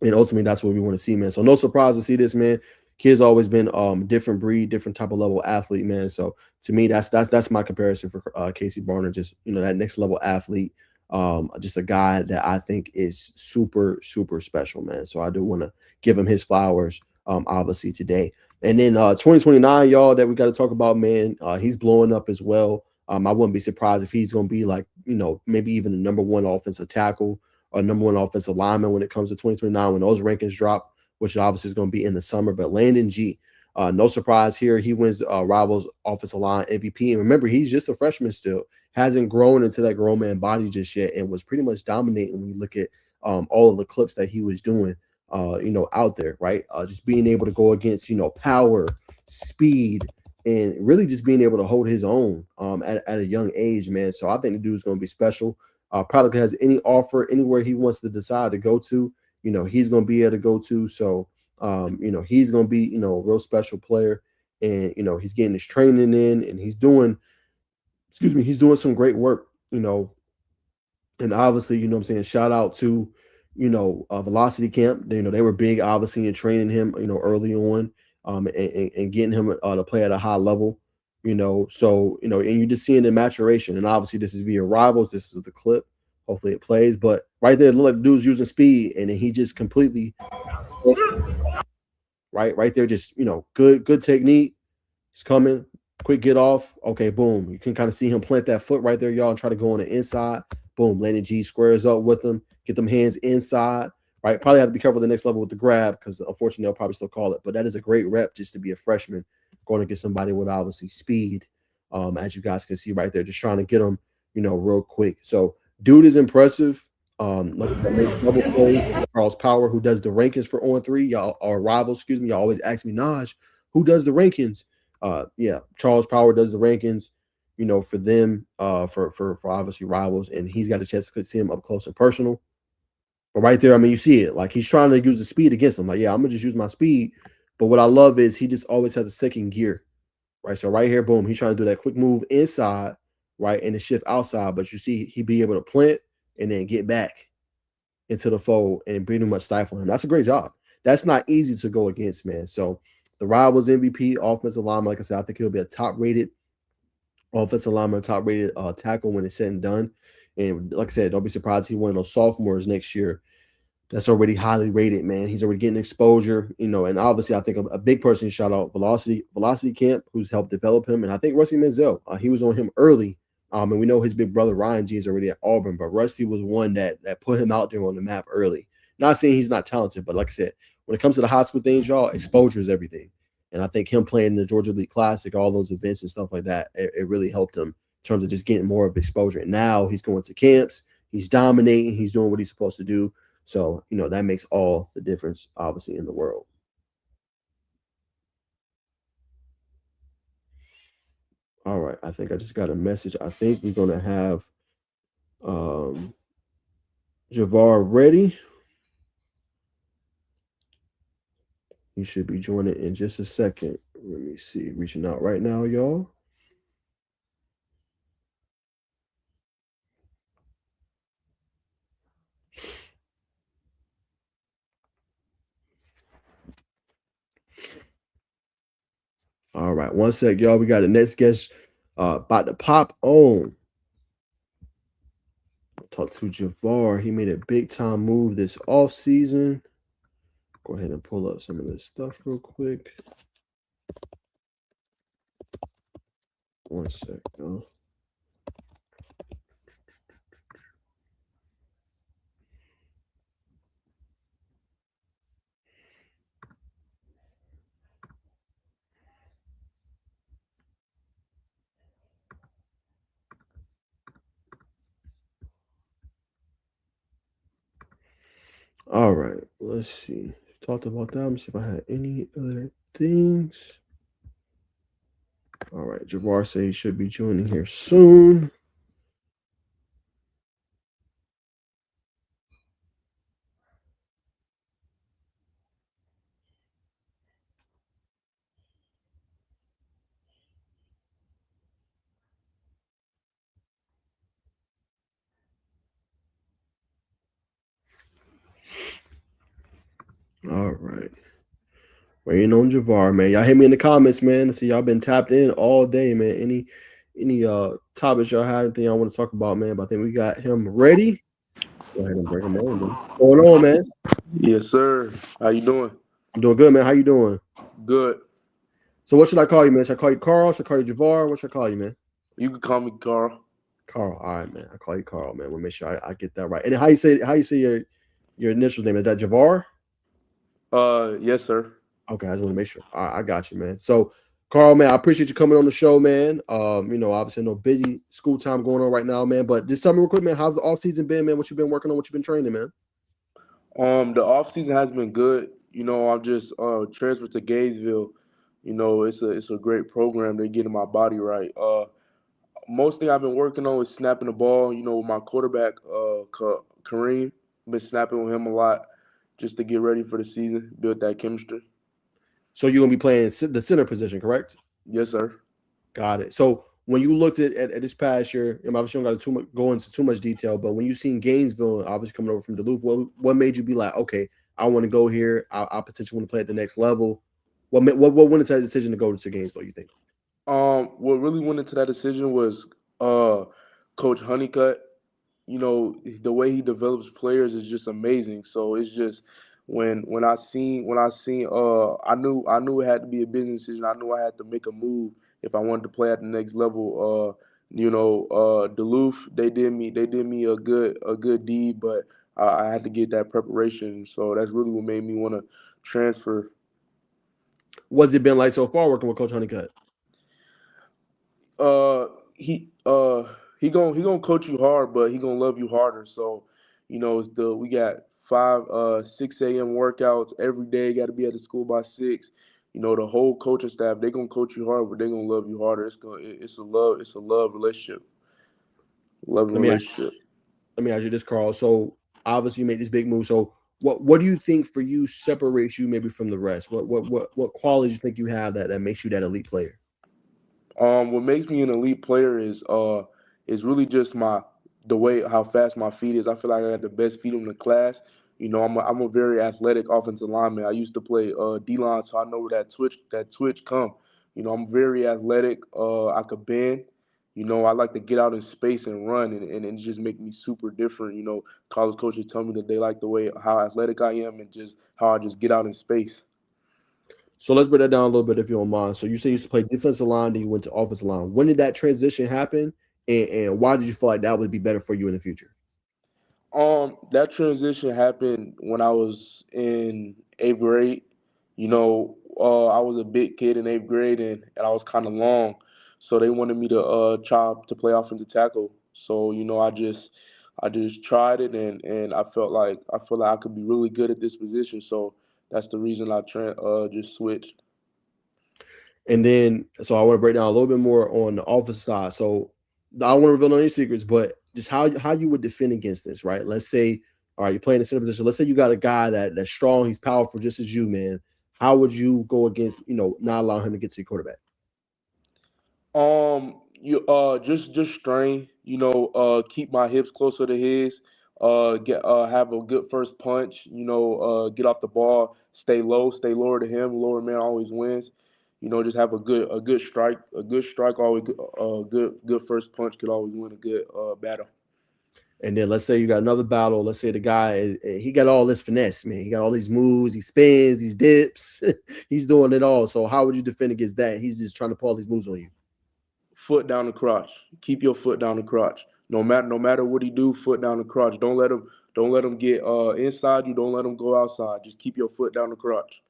A: And ultimately, that's what we want to see, man. So no surprise to see this, man. Kid's always been different breed, different type of level athlete, man. So to me, that's my comparison for Casey Barner. Just that next level athlete, just a guy that I think is super super special, man. So I do want to give him his flowers, obviously today. And then 2029, y'all, that we got to talk about, man. He's blowing up as well. I wouldn't be surprised if he's going to be like maybe even the number one offensive tackle or number one offensive lineman when it comes to 2029 when those rankings drop, which obviously is going to be in the summer. But Landon G, no surprise here. He wins Rivals Offensive Line MVP. And remember, he's just a freshman still. Hasn't grown into that grown man body just yet and was pretty much dominating when you look at all of the clips that he was doing, out there, right? Just being able to go against, power, speed, and really just being able to hold his own at a young age, man. So I think the dude's going to be special. Probably has any offer anywhere he wants to decide to go to, he's going to be able to go to. So, he's going to be, a real special player. And, he's getting his training in and he's doing some great work, and obviously, what I'm saying, shout out to, Velocity Camp. They were big, obviously, in training him, early on, and getting him to play at a high level, So, and you're just seeing the maturation. And obviously, this is via Rivals. This is the clip. Hopefully, it plays. But right there, it looked like the dude's using speed, and then he just completely, right there, just good technique. He's coming. Quick get off. Okay, boom. You can kind of see him plant that foot right there, y'all, and try to go on the inside. Boom. Landon G squares up with him. Get them hands inside. Right. Probably have to be careful the next level with the grab because unfortunately they'll probably still call it. But that is a great rep just to be a freshman going to get somebody with obviously speed. As you guys can see right there, just trying to get them, real quick. So dude is impressive. Like I said, makes double plays. Charles Power, who does the rankings for on three, y'all are rivals, excuse me. Y'all always ask me, Najeh, who does the rankings? Yeah, Charles Power does the rankings, for them, for obviously Rivals, and he's got a chance to see him up close and personal. But right there, I mean, you see it. Like he's trying to use the speed against him. Like, yeah, I'm gonna just use my speed. But what I love is he just always has a second gear. Right. So right here, boom, he's trying to do that quick move inside, right, and the shift outside. But you see, he be able to plant and then get back into the fold and pretty much stifle him. That's a great job. That's not easy to go against, man. So the Rivals MVP, offensive lineman, like I said, I think he'll be a top-rated offensive lineman, top-rated tackle when it's said and done. And like I said, don't be surprised if he's one of those sophomores next year that's already highly rated, man. He's already getting exposure, and obviously I think a big person shout out Velocity Camp, who's helped develop him. And I think Rusty Menzel, he was on him early. And we know his big brother Ryan G is already at Auburn, but Rusty was one that put him out there on the map early. Not saying he's not talented, but like I said, when it comes to the high school things, y'all, exposure is everything. And I think him playing in the Georgia League Classic, all those events and stuff like that, it really helped him in terms of just getting more of exposure. And now he's going to camps, he's dominating, he's doing what he's supposed to do. So, that makes all the difference, obviously, in the world. All right. I think I just got a message. I think we're going to have Javar ready. He should be joining in just a second. Let me see. Reaching out right now, y'all. All right. One sec, y'all. We got the next guest about to pop on. Talk to Javar. He made a big time move this off season. Go ahead and pull up some of this stuff real quick. One sec, y'all. All right, let's see. Talked about that. Let me see if I had any other things. All right, Javar said he should be joining here soon. All right. Waiting on Javar, man. Y'all hit me in the comments, man. See, y'all been tapped in all day, man. Any topics y'all have, anything y'all want to talk about, man? But I think we got him ready. Let's go ahead and bring him on, man. What's going on, man?
C: Yes, sir. How you doing?
A: I'm doing good, man. How you doing?
C: Good.
A: So what should I call you, man? Should I call you Carl? Should I call you Javar? What should I call you, man?
C: You can call me Carl.
A: Carl. All right, man. I call you Carl, man. We'll make sure I get that right. And how you say your initial name? Is that Javar?
C: Yes, sir.
A: Okay, I just want to make sure. All right, I got you, man. So, Carl, man, I appreciate you coming on the show, man. Obviously, no busy school time going on right now, man. But just tell me real quick, man, how's the off season been, man? What you been working on? What you been training, man?
C: The off season has been good. I've just transferred to Gainesville. It's a great program. They're getting my body right. Most thing I've been working on is snapping the ball. With my quarterback, Kareem, been snapping with him a lot just to get ready for the season, build that chemistry.
A: So you're gonna be playing the center position, correct?
C: Yes, sir.
A: Got it. So when you looked at this past year, and obviously don't got to go into too much detail, but when you seen Gainesville, obviously coming over from Duluth, what made you be like, okay, I want to go here. I potentially want to play at the next level. What went into that decision to go to Gainesville? You think?
C: What really went into that decision was Coach Honeycutt. The way he develops players is just amazing. So it's just when I seen I knew it had to be a business decision. I knew I had to make a move if I wanted to play at the next level. Duluth, they did me a good deed, but I had to get that preparation. So that's really what made me want to transfer.
A: What's it been like so far working with Coach Honeycutt?
C: uh he gonna coach you hard, but he gonna love you harder. So, we got 6 a.m. workouts every day. Got to be at the school by 6. The whole coaching staff, they gonna coach you hard, but they gonna love you harder. It's a love relationship, loving
A: Let me
C: relationship.
A: let me ask you this, Carl. So obviously you made this big move. So what do you think for you separates you maybe from the rest? What qualities you think you have that makes you that elite player?
C: What makes me an elite player is really just the way how fast my feet is. I feel like I got the best feet in the class. I'm a very athletic offensive lineman. I used to play D line, so I know where that twitch come. I'm very athletic. I could bend. I like to get out in space and run, and it just make me super different. College coaches tell me that they like the way how athletic I am and just how I just get out in space.
A: So let's break that down a little bit if you don't mind. So you say you used to play defensive line, then you went to offensive line. When did that transition happen? And why did you feel like that would be better for you in the future?
C: That transition happened when I was in eighth grade. I was a big kid in eighth grade, and I was kind of long, so they wanted me to try to play offensive tackle. So I just tried it, and I felt like I could be really good at this position. So that's the reason I just switched.
A: And then, so I want to break down a little bit more on the offensive side. So I don't want to reveal no any secrets, but just how you would defend against this, right? Let's say, all right, you're playing in center position. Let's say you got a guy that's strong, he's powerful, just as you, man. How would you go against, not allowing him to get to your quarterback?
C: You just strain. Keep my hips closer to his. Get have a good first punch. Get off the ball. Stay low. Stay lower to him. Lower man always wins. Just have a good strike. A good strike always. Good first punch could always win a good battle.
A: And then let's say you got another battle. Let's say the guy he got all this finesse, man. He got all these moves, he spins, these dips, he's doing it all. So how would you defend against that? He's just trying to pull all these moves on you.
C: Foot down the crotch. Keep your foot down the crotch. No matter what he do, foot down the crotch. Don't let him get inside you. Don't let him go outside. Just keep your foot down the crotch.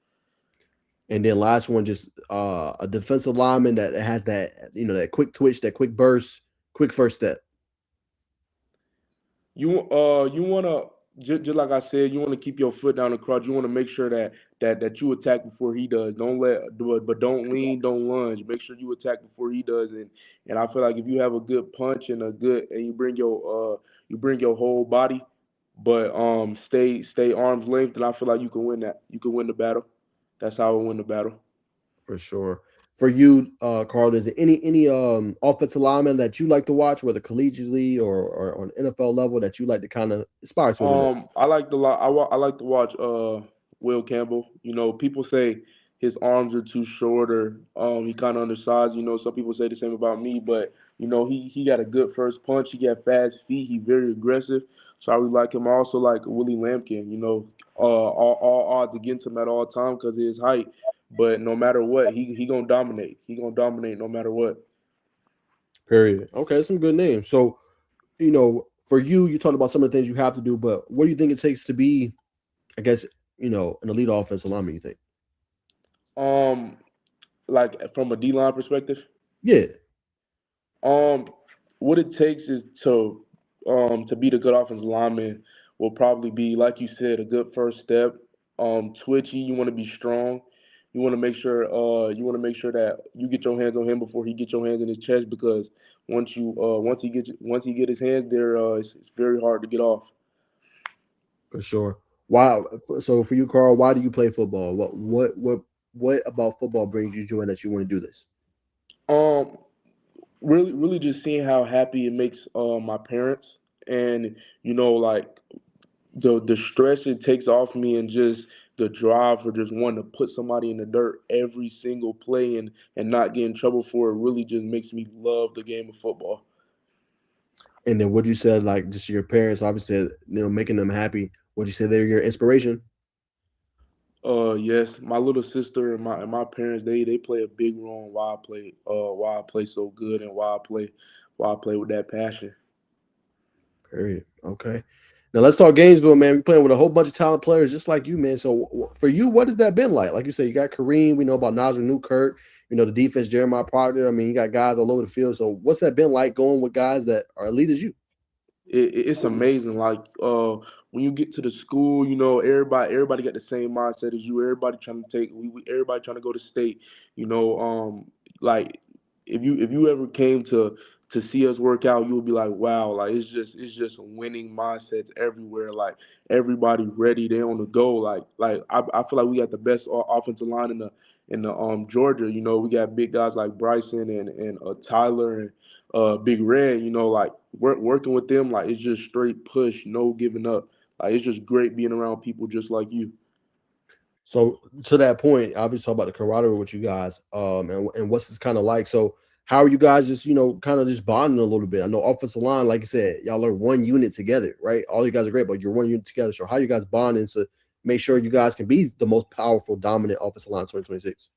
A: And then last one, just a defensive lineman that has that that quick twitch, that quick burst, quick first step.
C: You wanna just like I said, you wanna keep your foot down the crotch. You wanna make sure that you attack before he does. Don't let do it, but don't lean, don't lunge. Make sure you attack before he does. And I feel like if you have a good punch and you bring your whole body, but stay arm's length, and I feel like you can win that. You can win the battle. That's how I win the battle.
A: For sure. For you, Carl, is there any offensive lineman that you like to watch, whether collegiately or on NFL level, that you like to kind of aspire to a little bit?
C: I like to watch Will Campbell. People say his arms are too short or he kind of undersized. Some people say the same about me, but he got a good first punch. He got fast feet. He very aggressive. So I really like him. I also like Willie Lampkin. All odds against him at all time because of his height. But no matter what, he gonna dominate. He gonna dominate no matter what.
A: Period. Okay, some good names. So, for you, you talked about some of the things you have to do, but what do you think it takes to be, I guess, an elite offensive lineman, you think?
C: Um, like from a D line perspective.
A: Yeah,
C: Um, what it takes is to be the good offensive lineman will probably be like you said a good first step. Twitchy, you want to be strong. You want to make sure that you get your hands on him before he gets your hands in his chest because once he get his hands there, it's very hard to get off.
A: for sure. Why? So for you, Carl, why do you play football? What about football brings you joy that you want to do this?
C: Um, really just seeing how happy it makes my parents and like the stress it takes off me and just the drive for just wanting to put somebody in the dirt every single play and not get in trouble for it really just makes me love the game of football.
A: And then what you said, like just your parents, obviously, making them happy. What you say they're your inspiration?
C: Yes, my little sister and my parents they play a big role in why I play so good and why I play with that passion.
A: Period. Okay. Now let's talk Gainesville, man. We're playing with a whole bunch of talent players just like you, man. So for you, what has that been like? Like you said, you got Kareem. We know about Najeh Newkirk. The defense, Jeremiah Proctor. I mean, you got guys all over the field. So what's that been like going with guys that are elite as you?
C: It's amazing. Like when you get to the school, everybody got the same mindset as you. Everybody trying to everybody trying to go to state. You know, like if you ever came to see us work out, you would be like, wow, like it's just winning mindsets everywhere. Like everybody ready, they on the go. Like I feel like we got the best offensive line in the Georgia. We got big guys like Bryson and Tyler and Big Red. Like working with them, like it's just straight push, no giving up. Like it's just great being around people just like you.
A: So to that point, obviously talk about the camaraderie with you guys, and what's this kind of like. So how are you guys just kind of just bonding a little bit? I know offensive line, like you said, y'all are one unit together, right? All you guys are great, but you're one unit together. So how you guys bonding to make sure you guys can be the most powerful, dominant offensive line 2026?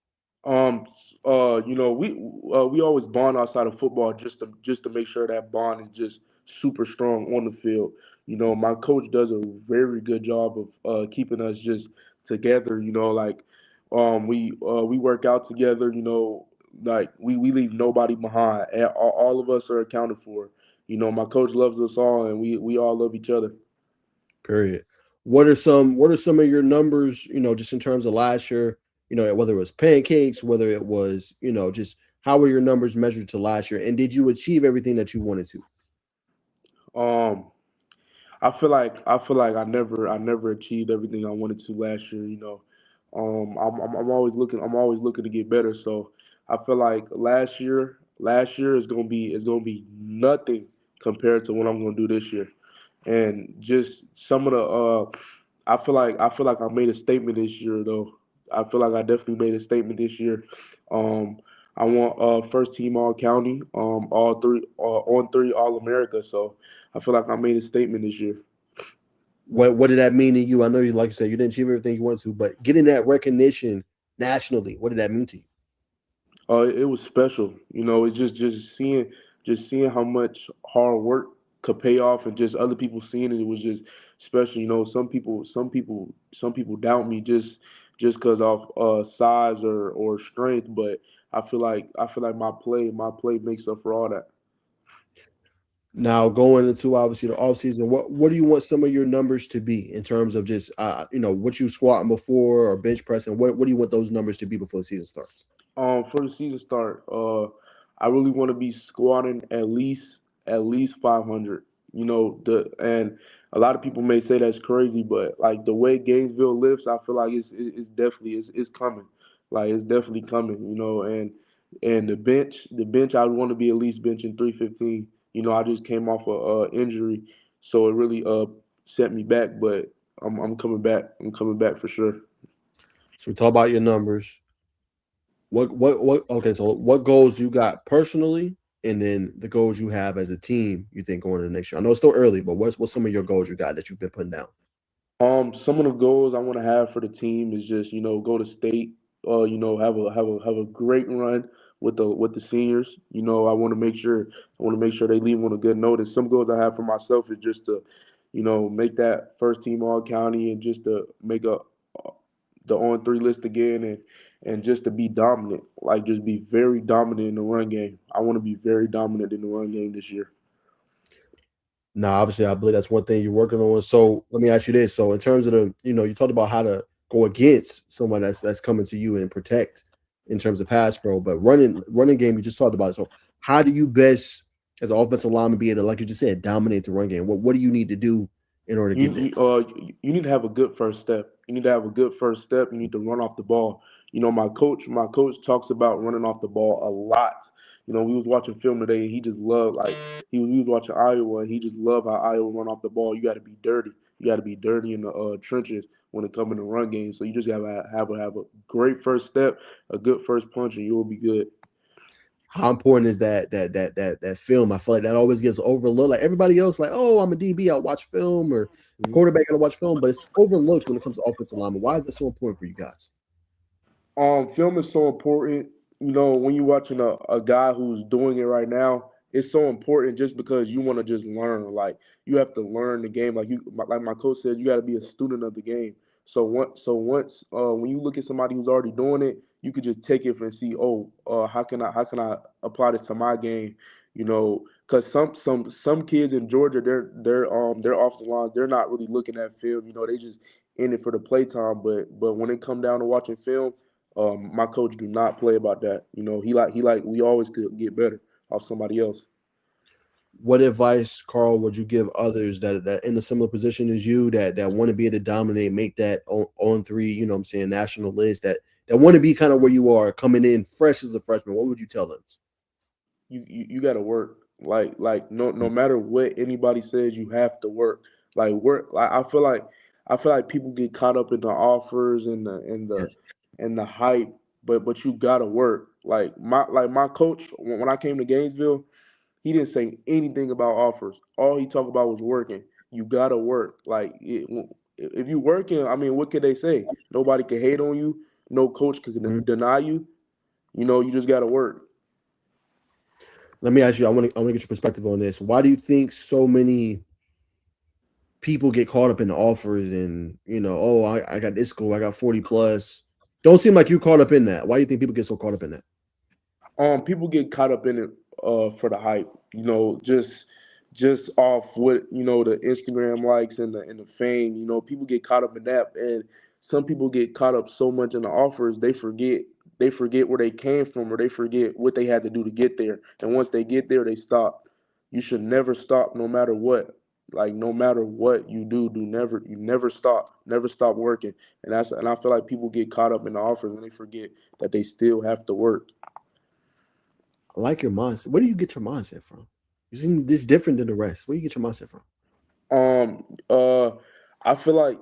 C: Um, we always bond outside of football just to make sure that bond is just super strong on the field. My coach does a very good job of keeping us just together. Like we work out together. Like we leave nobody behind. All of us are accounted for. My coach loves us all, and we all love each other.
A: Period. What are some of your numbers, just in terms of last year, whether it was pancakes, whether it was, just how were your numbers measured to last year? And did you achieve everything that you wanted to?
C: Um, I feel like I never achieved everything I wanted to last year. I'm always looking to get better. So I feel like last year is gonna be nothing compared to what I'm gonna do this year. And just some of the I feel like I made a statement this year though. I feel like I definitely made a statement this year. Um, I want first team all county, all three on three all America. So I feel like I made a statement this year.
A: What did that mean to you? I know you, like you said, you didn't achieve everything you wanted to, but getting that recognition nationally, what did that mean to you?
C: It was special. It's just seeing how much hard work could pay off, and just other people seeing it. It was just special. Some people doubt me just because of size or strength, but I feel like my play makes up for all that.
A: Now going into obviously the offseason, what do you want some of your numbers to be in terms of just what you squatting before or bench pressing? What do you want those numbers to be before the season starts?
C: For the season start, I really want to be squatting at least 500. And a lot of people may say that's crazy, but like the way Gainesville lifts, I feel like it's definitely it's coming. Like it's definitely coming. And the bench I want to be at least benching 315. I just came off a injury, so it really set me back, but I'm coming back. I'm coming back for sure.
A: So we talk about your numbers. Okay, so what goals you got personally, and then the goals you have as a team you think going into next year? I know it's still early, but what's some of your goals you got that you've been putting down?
C: Some of the goals I want to have for the team is just go to state, have a great run with the seniors. I want to make sure they leave on a good note. And some goals I have for myself is just to, make that first team all county and just to make the on three list again and just to be dominant, like just be very dominant in the run game. I want to be very dominant in the run game this year.
A: Now, obviously, I believe that's one thing you're working on. So let me ask you this: so in terms of you talked about how to go against someone that's coming to you and protect in terms of pass pro, but running game you just talked about. So how do you best as an offensive lineman be able to, like you just said, dominate the run game? What do you need to do in order to
C: You
A: get there?
C: you need to have a good first step. You need to have a good first step. You need to run off the ball. My coach talks about running off the ball a lot. We was watching film today. And he just loved he was watching Iowa and he just loved how Iowa run off the ball. You got to be dirty. You got to be dirty in the trenches when it comes in the run game. So you just gotta have a great first step, a good first punch, and you will be good.
A: How important is that film? I feel like that always gets overlooked. Like everybody else, like, oh, I'm a DB, I'll watch film, or quarterback, I'll watch film, but it's overlooked when it comes to offensive lineman. Why is that so important for you guys?
C: Film is so important. When you're watching a guy who's doing it right now, it's so important just because you want to just learn. Like you have to learn the game. Like my coach said, you got to be a student of the game. So once when you look at somebody who's already doing it, you could just take it and see, oh, how can I apply this to my game? Because some kids in Georgia, they're off the line. They're not really looking at film. They just in it for the playtime. But when it come down to watching film, my coach do not play about that. He like we always could get better off somebody else.
A: What advice, Carl, would you give others that in a similar position as you that want to be able to dominate, make that on three, what I'm saying, national list, that want to be kind of where you are coming in fresh as a freshman? What would you tell them?
C: You got to work. Like no matter what anybody says, you have to work. Like work. I feel like people get caught up in the offers and
A: Yes.
C: the hype, but you gotta work. Like my coach when I came to Gainesville, he didn't say anything about offers. All he talked about was working. You gotta work. If you working, I mean, what could they say? Nobody can hate on you. No coach can
A: Mhm.
C: deny you. You just gotta work.
A: Let me ask you. I want to get your perspective on this. Why do you think so many people get caught up in the offers and oh, I got this school, I got 40 plus. Don't seem like you caught up in that. Why do you think people get so caught up in that?
C: People get caught up in it for the hype, just off what the Instagram likes and the fame. People get caught up in that, and some people get caught up so much in the offers they forget where they came from, or they forget what they had to do to get there. And once they get there, they stop. You should never stop, no matter what. Like no matter what you never stop working. And I feel like people get caught up in the offers and they forget that they still have to work.
A: I like your mindset. Where do you get your mindset from? You seem this different than the rest. Where do you get your mindset from?
C: Um, uh, I feel like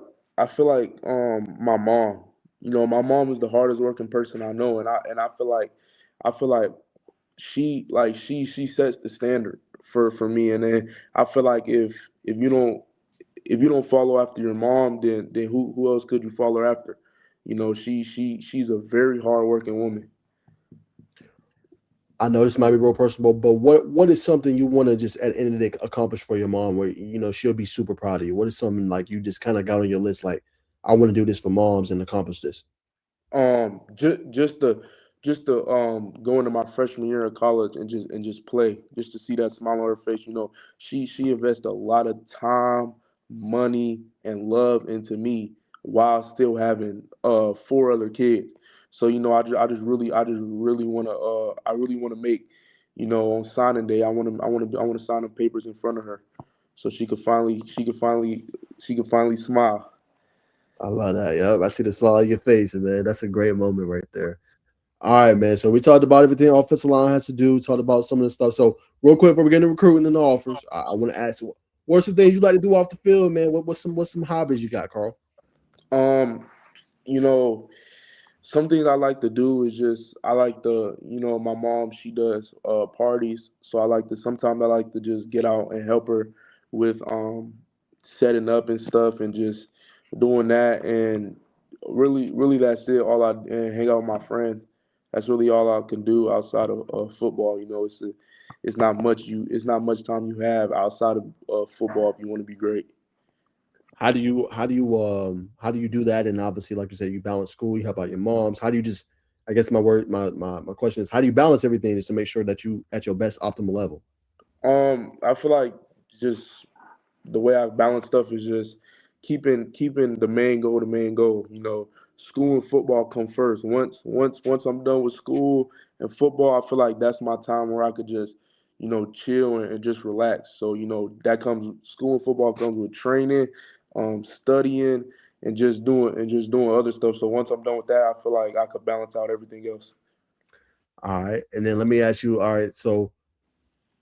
C: my mom. My mom is the hardest working person I know, and I feel like she sets the standard for me. And then I feel like if you don't follow after your mom, then who else could you follow after? She's a very hard working woman.
A: I know this might be real personal, but what is something you want to just at the end of the day accomplish for your mom where she'll be super proud of you? What is something like you just kind of got on your list like I want to do this for moms and accomplish this?
C: Just to go into my freshman year of college and just play, just to see that smile on her face. She invests a lot of time, money, and love into me while still having four other kids. So I just really want to make, on signing day, I want to sign the papers in front of her so she could finally smile.
A: I love that. Yep, I see the smile on your face, and man, that's a great moment right there. All right, man. So we talked about everything offensive line has to do. Talked about some of the stuff. So real quick, before we get into recruiting and the offers, I want to ask, what are some things you like to do off the field, man? What's some hobbies you got, Carl?
C: Um, you know. Some things I like to do is just I like to, my mom, she does parties, so I like to sometimes I like to just get out and help her with setting up and stuff and just doing that, and really that's it. All I and hang out with my friends. That's really all I can do outside of football. It's not much time you have outside of football if you want to be great.
A: How do you do that? And obviously, like you said, you balance school, you help out your moms. How do you just I guess my question is how do you balance everything just to make sure that you at your best optimal level?
C: I feel like just the way I balance stuff is just keeping the main goal the main goal. School and football come first. Once I'm done with school and football, I feel like that's my time where I could just chill and just relax. So that comes school and football comes with training, studying, and just doing other stuff. So once I'm done with that, I feel like I could balance out everything else.
A: All right. And then let me ask you, all right, so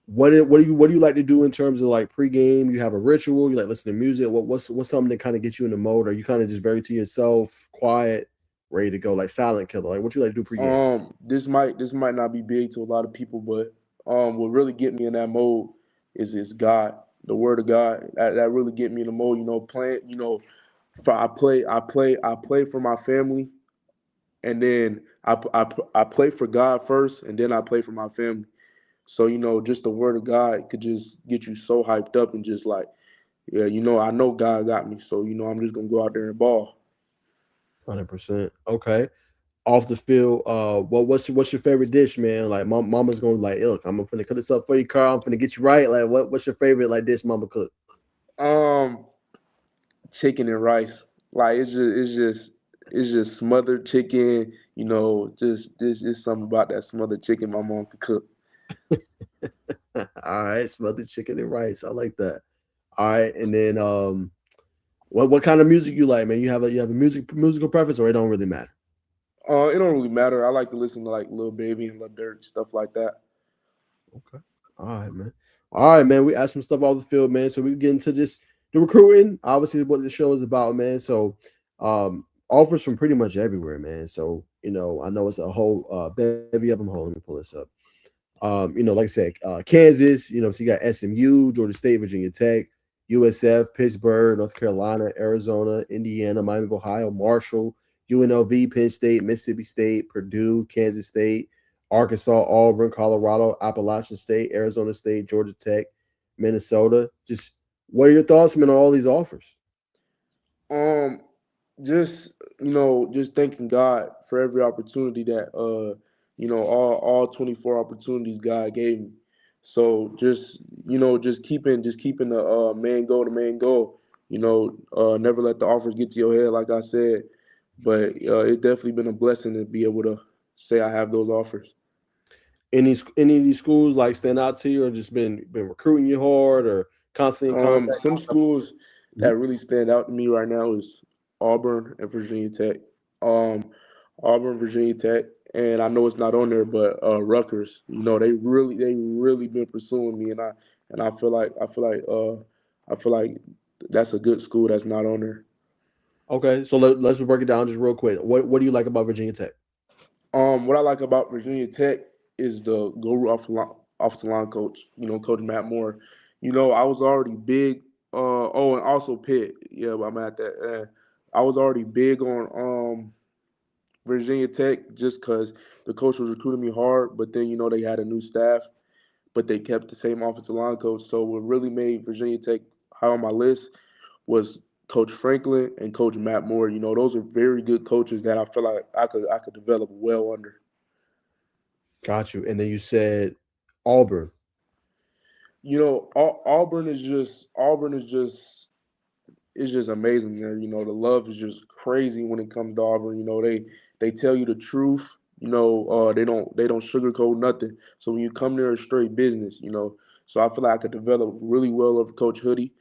A: what do you like to do in terms of like pregame? You have a ritual, you like listen to music. What's something that kind of gets you in the mode? Are you kind of just very to yourself, quiet, ready to go, like silent killer? Like what you like to do pregame?
C: This might not be big to a lot of people, but what really get me in that mode is God, the Word of God. That really get me in the mode. Playing. I play for my family, and then I play for God first, and then I play for my family. So just the Word of God could just get you so hyped up and just like, yeah, I know God got me, so I'm just gonna go out there and ball.
A: 100%. Okay. Off the field, what's your favorite dish, man? Like mama's gonna like, look, I'm gonna cook this up for you, Carl. I'm gonna get you right. Like what's your favorite like dish mama cook?
C: Um, Chicken and rice. Like it's just smothered chicken. Just this is something about that smothered chicken my mom could cook.
A: All right, smothered chicken and rice. I like that. All right, and then what kind of music you like, man? You have a musical preference, or it don't really matter.
C: It don't really matter. I like to listen to like Lil Baby and Lil Durk stuff like that.
A: Okay. All right, man. All right, man. We asked some stuff off the field, man. So we get into just the recruiting. Obviously, what the show is about, man. So offers from pretty much everywhere, man. So I know it's a whole bevy of them. Hold on, let me pull this up. Like I said, Kansas. So you got SMU, Georgia State, Virginia Tech, USF, Pittsburgh, North Carolina, Arizona, Indiana, Miami of Ohio, Marshall, UNLV, Penn State, Mississippi State, Purdue, Kansas State, Arkansas, Auburn, Colorado, Appalachian State, Arizona State, Georgia Tech, Minnesota. Just what are your thoughts, man, on all these offers?
C: Um, just just thanking God for every opportunity that all 24 opportunities God gave me. So just keeping the main goal, the main goal. Never let the offers get to your head, like I said. But it's definitely been a blessing to be able to say I have those offers.
A: Any of these schools like stand out to you, or just been recruiting you hard, or constantly in contact?
C: Some schools
A: Mhm.
C: that really stand out to me right now is Auburn and Virginia Tech. Um, Auburn, Virginia Tech, and I know it's not on there, but Rutgers. They really been pursuing me, and I feel like that's a good school that's not on there.
A: Okay, so let's break it down just real quick. What do you like about Virginia Tech?
C: What I like about Virginia Tech is the guru off the line coach. Coach Matt Moore. I was already big. And also Pitt. Yeah, but I'm at that. I was already big on Virginia Tech just because the coach was recruiting me hard. But then they had a new staff, but they kept the same offensive line coach. So what really made Virginia Tech high on my list was Coach Franklin and Coach Matt Moore. Those are very good coaches that I feel like I could develop well under.
A: Got you. And then you said Auburn.
C: Auburn is just it's just amazing there. The love is just crazy when it comes to Auburn. They tell you the truth. They don't sugarcoat nothing. So when you come there, it's straight business. So I feel like I could develop really well of Coach Hoodie.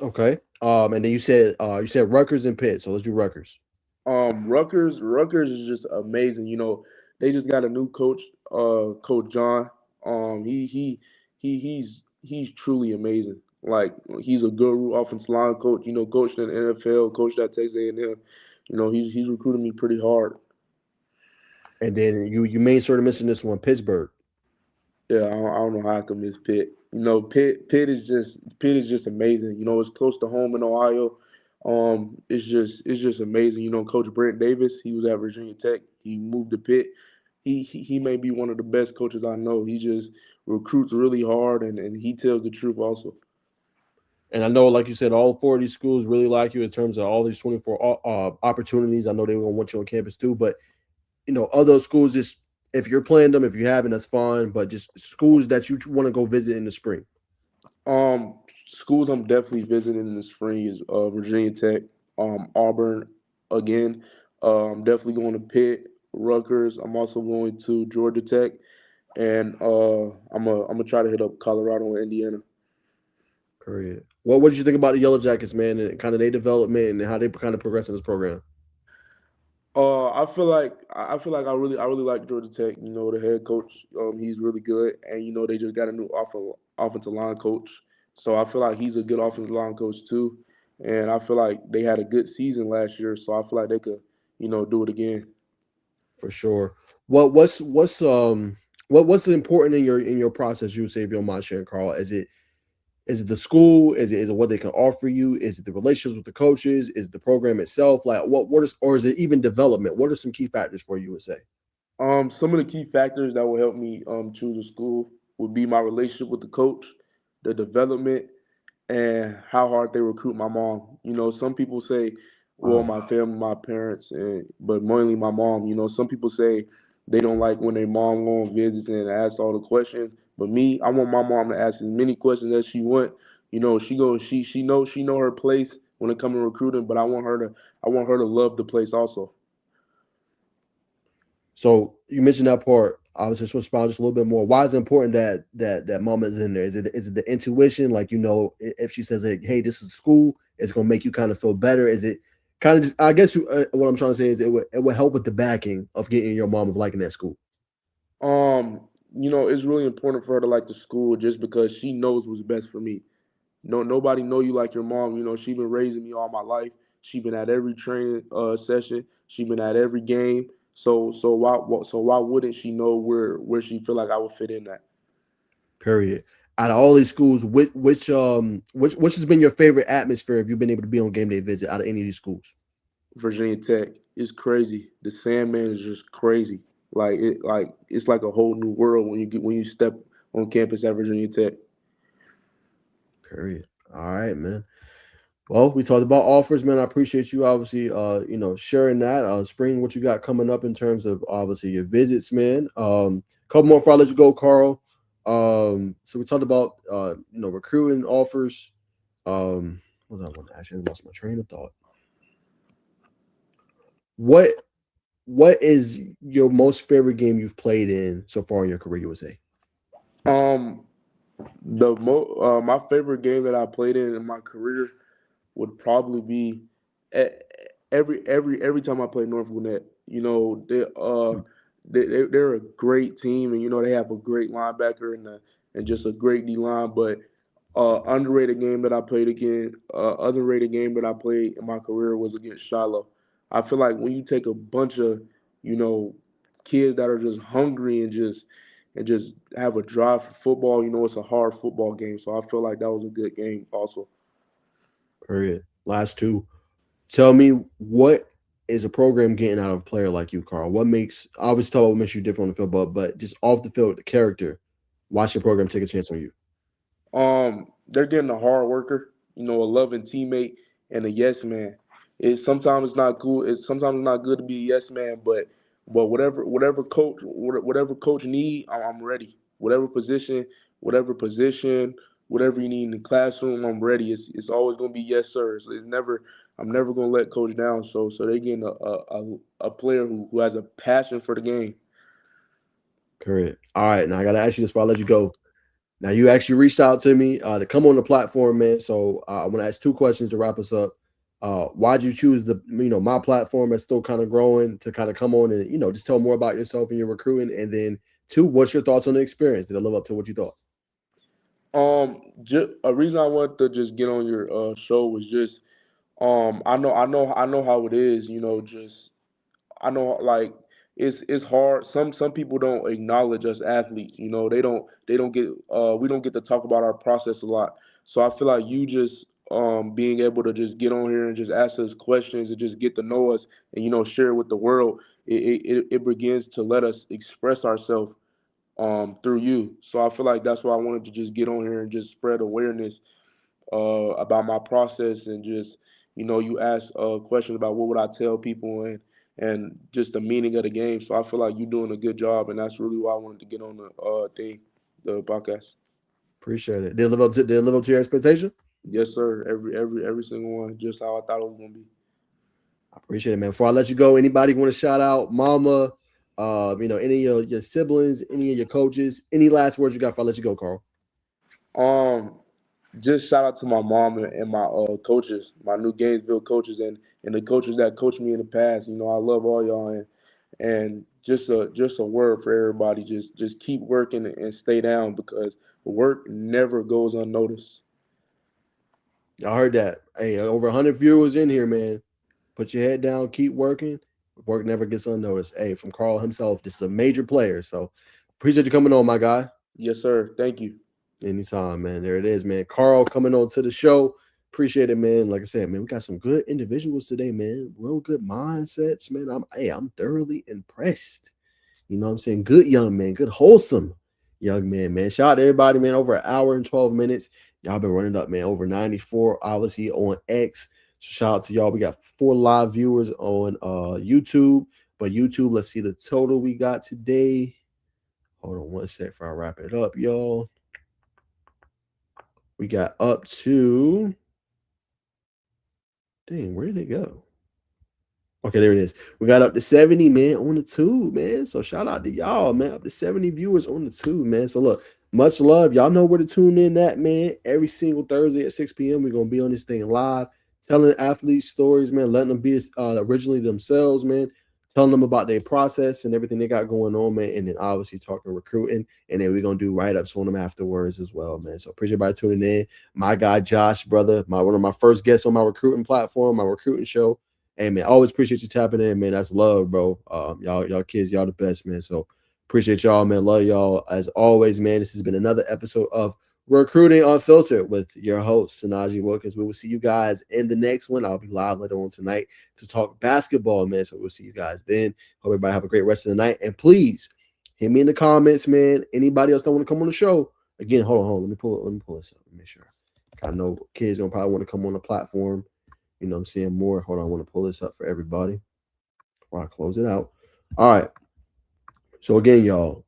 A: Okay. And then you said Rutgers and Pitt. So let's do Rutgers.
C: Rutgers is just amazing. They just got a new coach, Coach John. He's truly amazing. Like he's a guru offensive line coach. Coached in the NFL, coached at Texas A&M. He's recruiting me pretty hard.
A: And then you made sure to mention this one, Pittsburgh.
C: Yeah, I don't know how I can miss Pitt. Pitt is just amazing. It's close to home in Ohio. It's just amazing. Coach Brent Davis, he was at Virginia Tech. He moved to Pitt. He may be one of the best coaches I know. He just recruits really hard, and he tells the truth also.
A: And I know, like you said, all four of these schools really like you in terms of all these 24 opportunities. I know they will want you on campus too, but other schools, just if you're playing them, if you haven't, that's fine. But just schools that you want to go visit in the spring.
C: Schools I'm definitely visiting in the spring is Virginia Tech, Auburn again. I'm definitely going to Pitt, Rutgers. I'm also going to Georgia Tech, and I'm gonna try to hit up Colorado and Indiana.
A: Period. What did you think about the Yellow Jackets, man, and kind of their development and how they kind of progress in this program?
C: I feel like I really like Georgia Tech. The head coach, he's really good, and they just got a new offensive line coach. So I feel like he's a good offensive line coach too, and I feel like they had a good season last year. So I feel like they could, do it again.
A: For sure. What's important in your process? You would say, if you don't mind sharing, Carl, is it the school? Is it what they can offer you? Is it the relationships with the coaches? Is it the program itself? Like what is, or is it even development? What are some key factors for you would say?
C: Some of the key factors that will help me choose a school would be my relationship with the coach, the development, and how hard they recruit my mom. Some people say, well,
A: Wow.
C: my family, my parents, but mainly my mom. Some people say they don't like when their mom go on visits and asks all the questions. But me, I want my mom to ask as many questions as she want. She know her place when it comes to recruiting, but I want her to love the place also.
A: So you mentioned that part. I was just respond just a little bit more. Why is it important that mama is in there? Is it the intuition? Like if she says, like, "Hey, this is school," it's gonna make you kind of feel better. Is it kind of just? I guess what I'm trying to say is it would help with the backing of getting your mom of liking that school.
C: It's really important for her to like the school just because she knows what's best for me. No, nobody know you like your mom. She been raising me all my life. She been at every training session. She been at every game. So why wouldn't she know where she feel like I would fit in at?
A: Period. Out of all these schools, which has been your favorite atmosphere if you've been able to be on game day visit out of any of these schools?
C: Virginia Tech is crazy. The Sandman is just crazy. It's like a whole new world when you step on campus at Virginia Tech.
A: Period. All right, man. Well, we talked about offers, man. I appreciate you obviously sharing that. Spring, what you got coming up in terms of obviously your visits, man. Couple more before I let you go, Carl. So we talked about recruiting offers. What did I want to ask you? I lost my train of thought. What what is your most favorite game you've played in so far in your career, you would say?
C: Um, my favorite game that I played in my career would probably be e- every time I play North Gwinnett. They're a great team, and they have a great linebacker and just a great D line. But underrated game that I played in my career was against Shiloh. I feel like when you take a bunch of you know kids that are just hungry and just have a drive for football, it's a hard football game. So I feel like that was a good game also.
A: Period. Last two. Tell me what is a program getting out of a player like you, Carl? What makes obviously talk about what makes you different on the field, but just off the field, the character. Watch your program take a chance on you.
C: They're getting a hard worker, a loving teammate, and a yes man. Sometimes it's not cool. It's sometimes it's not good to be a yes man, but whatever coach need, I'm ready. Whatever position, whatever you need in the classroom, I'm ready. It's always gonna be yes sir. It's never I'm never gonna let coach down. So they're getting a player who has a passion for the game.
A: Period. All right. Now I gotta ask you this before I let you go. Now you actually reached out to me to come on the platform, man. So I want to ask two questions to wrap us up. Why'd you choose my platform that's still kind of growing to kind of come on and just tell more about yourself and your recruiting? And then two, what's your thoughts on the experience? Did it live up to what you thought?
C: Just a reason I wanted to just get on your show was just I know how it is. Just I know like it's hard. Some people don't acknowledge us athletes. They don't get we don't get to talk about our process a lot. So I feel like you just being able to just get on here and just ask us questions and just get to know us and share it with the world. It begins to let us express ourselves through you. So I feel like that's why I wanted to just get on here and just spread awareness about my process and just you ask questions about what would I tell people and just the meaning of the game. So I feel like you're doing a good job, and that's really why I wanted to get on the podcast.
A: Appreciate it. Did it live up to your expectation?
C: Yes, sir. Every single one, just how I thought it was gonna be.
A: I appreciate it, man. Before I let you go, anybody want to shout out mama, any of your siblings, any of your coaches, any last words you got before I let you go, Carl?
C: Um, just shout out to my mom and my coaches, my new Gainesville coaches, and the coaches that coached me in the past. I love all y'all, and just a word for everybody. Just keep working and stay down because work never goes unnoticed.
A: I heard that. Hey, over 100 viewers in here, man. Put your head down, keep working. Work never gets unnoticed. Hey, from Carl himself, this is a major player. So appreciate you coming on, my guy.
C: Yes, sir. Thank you.
A: Anytime, man. There it is, man. Carl coming on to the show. Appreciate it, man. Like I said, man, we got some good individuals today, man. Real good mindsets, man. I'm thoroughly impressed. You know what I'm saying? Good young man, good wholesome young man, man. Shout out to everybody, man. Over an hour and 12 minutes. Y'all been running up, man. Over 94, obviously, on X. So shout out to y'all. We got 4 live viewers on YouTube. But YouTube, let's see the total we got today. Hold on one sec before I wrap it up, y'all. We got up to, dang, where did it go? Okay, there it is. We got up to 70, man, on the tube, man. So shout out to y'all, man. Up to 70 viewers on the tube, man. So look, much love. Y'all know where to tune in at, man. Every single Thursday at 6 p.m. We're going to be on this thing live, telling athletes stories, man, letting them be originally themselves, man, telling them about their process and everything they got going on, man, and then obviously talking recruiting, and then we're going to do write-ups on them afterwards as well, man. So appreciate everybody tuning in. My guy, Josh, brother, one of my first guests on my recruiting platform, my recruiting show. Hey, man, always appreciate you tapping in, man. That's love, bro. Y'all kids, y'all the best, man. So appreciate y'all, man. Love y'all. As always, man, this has been another episode of Recruiting Unfiltered with your host, Najeh Wilkins. We will see you guys in the next one. I'll be live later on tonight to talk basketball, man. So we'll see you guys then. Hope everybody have a great rest of the night. And please hit me in the comments, man. Anybody else that want to come on the show? Again, hold on. Let me pull this up. Let me make sure. I know kids gonna probably want to come on the platform. You know what I'm saying? More. Hold on. I want to pull this up for everybody before I close it out. All right. So again, y'all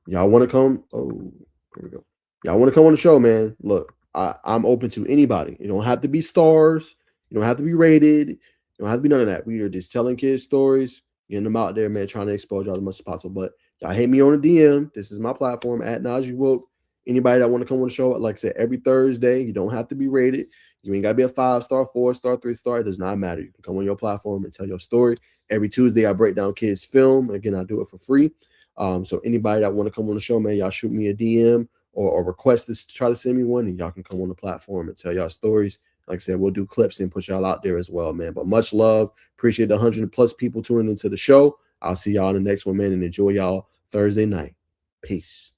A: want to come? Oh, here we go. Y'all want to come on the show, man? Look, I'm open to anybody. You don't have to be stars. You don't have to be rated. You don't have to be none of that. We are just telling kids stories, getting them out there, man, trying to expose y'all as much as possible. But y'all hit me on a DM. This is my platform at Najeh Wilk. Anybody that want to come on the show, like I said, every Thursday, you don't have to be rated. You ain't got to be a 5-star, 4-star, 3-star. It does not matter. You can come on your platform and tell your story. Every Tuesday, I break down kids' film. Again, I do it for free. So anybody that want to come on the show, man, y'all shoot me a DM or request this to try to send me one, and y'all can come on the platform and tell y'all stories. Like I said, we'll do clips and put y'all out there as well, man. But much love. Appreciate the 100+ people tuning into the show. I'll see y'all in the next one, man, and enjoy y'all Thursday night. Peace.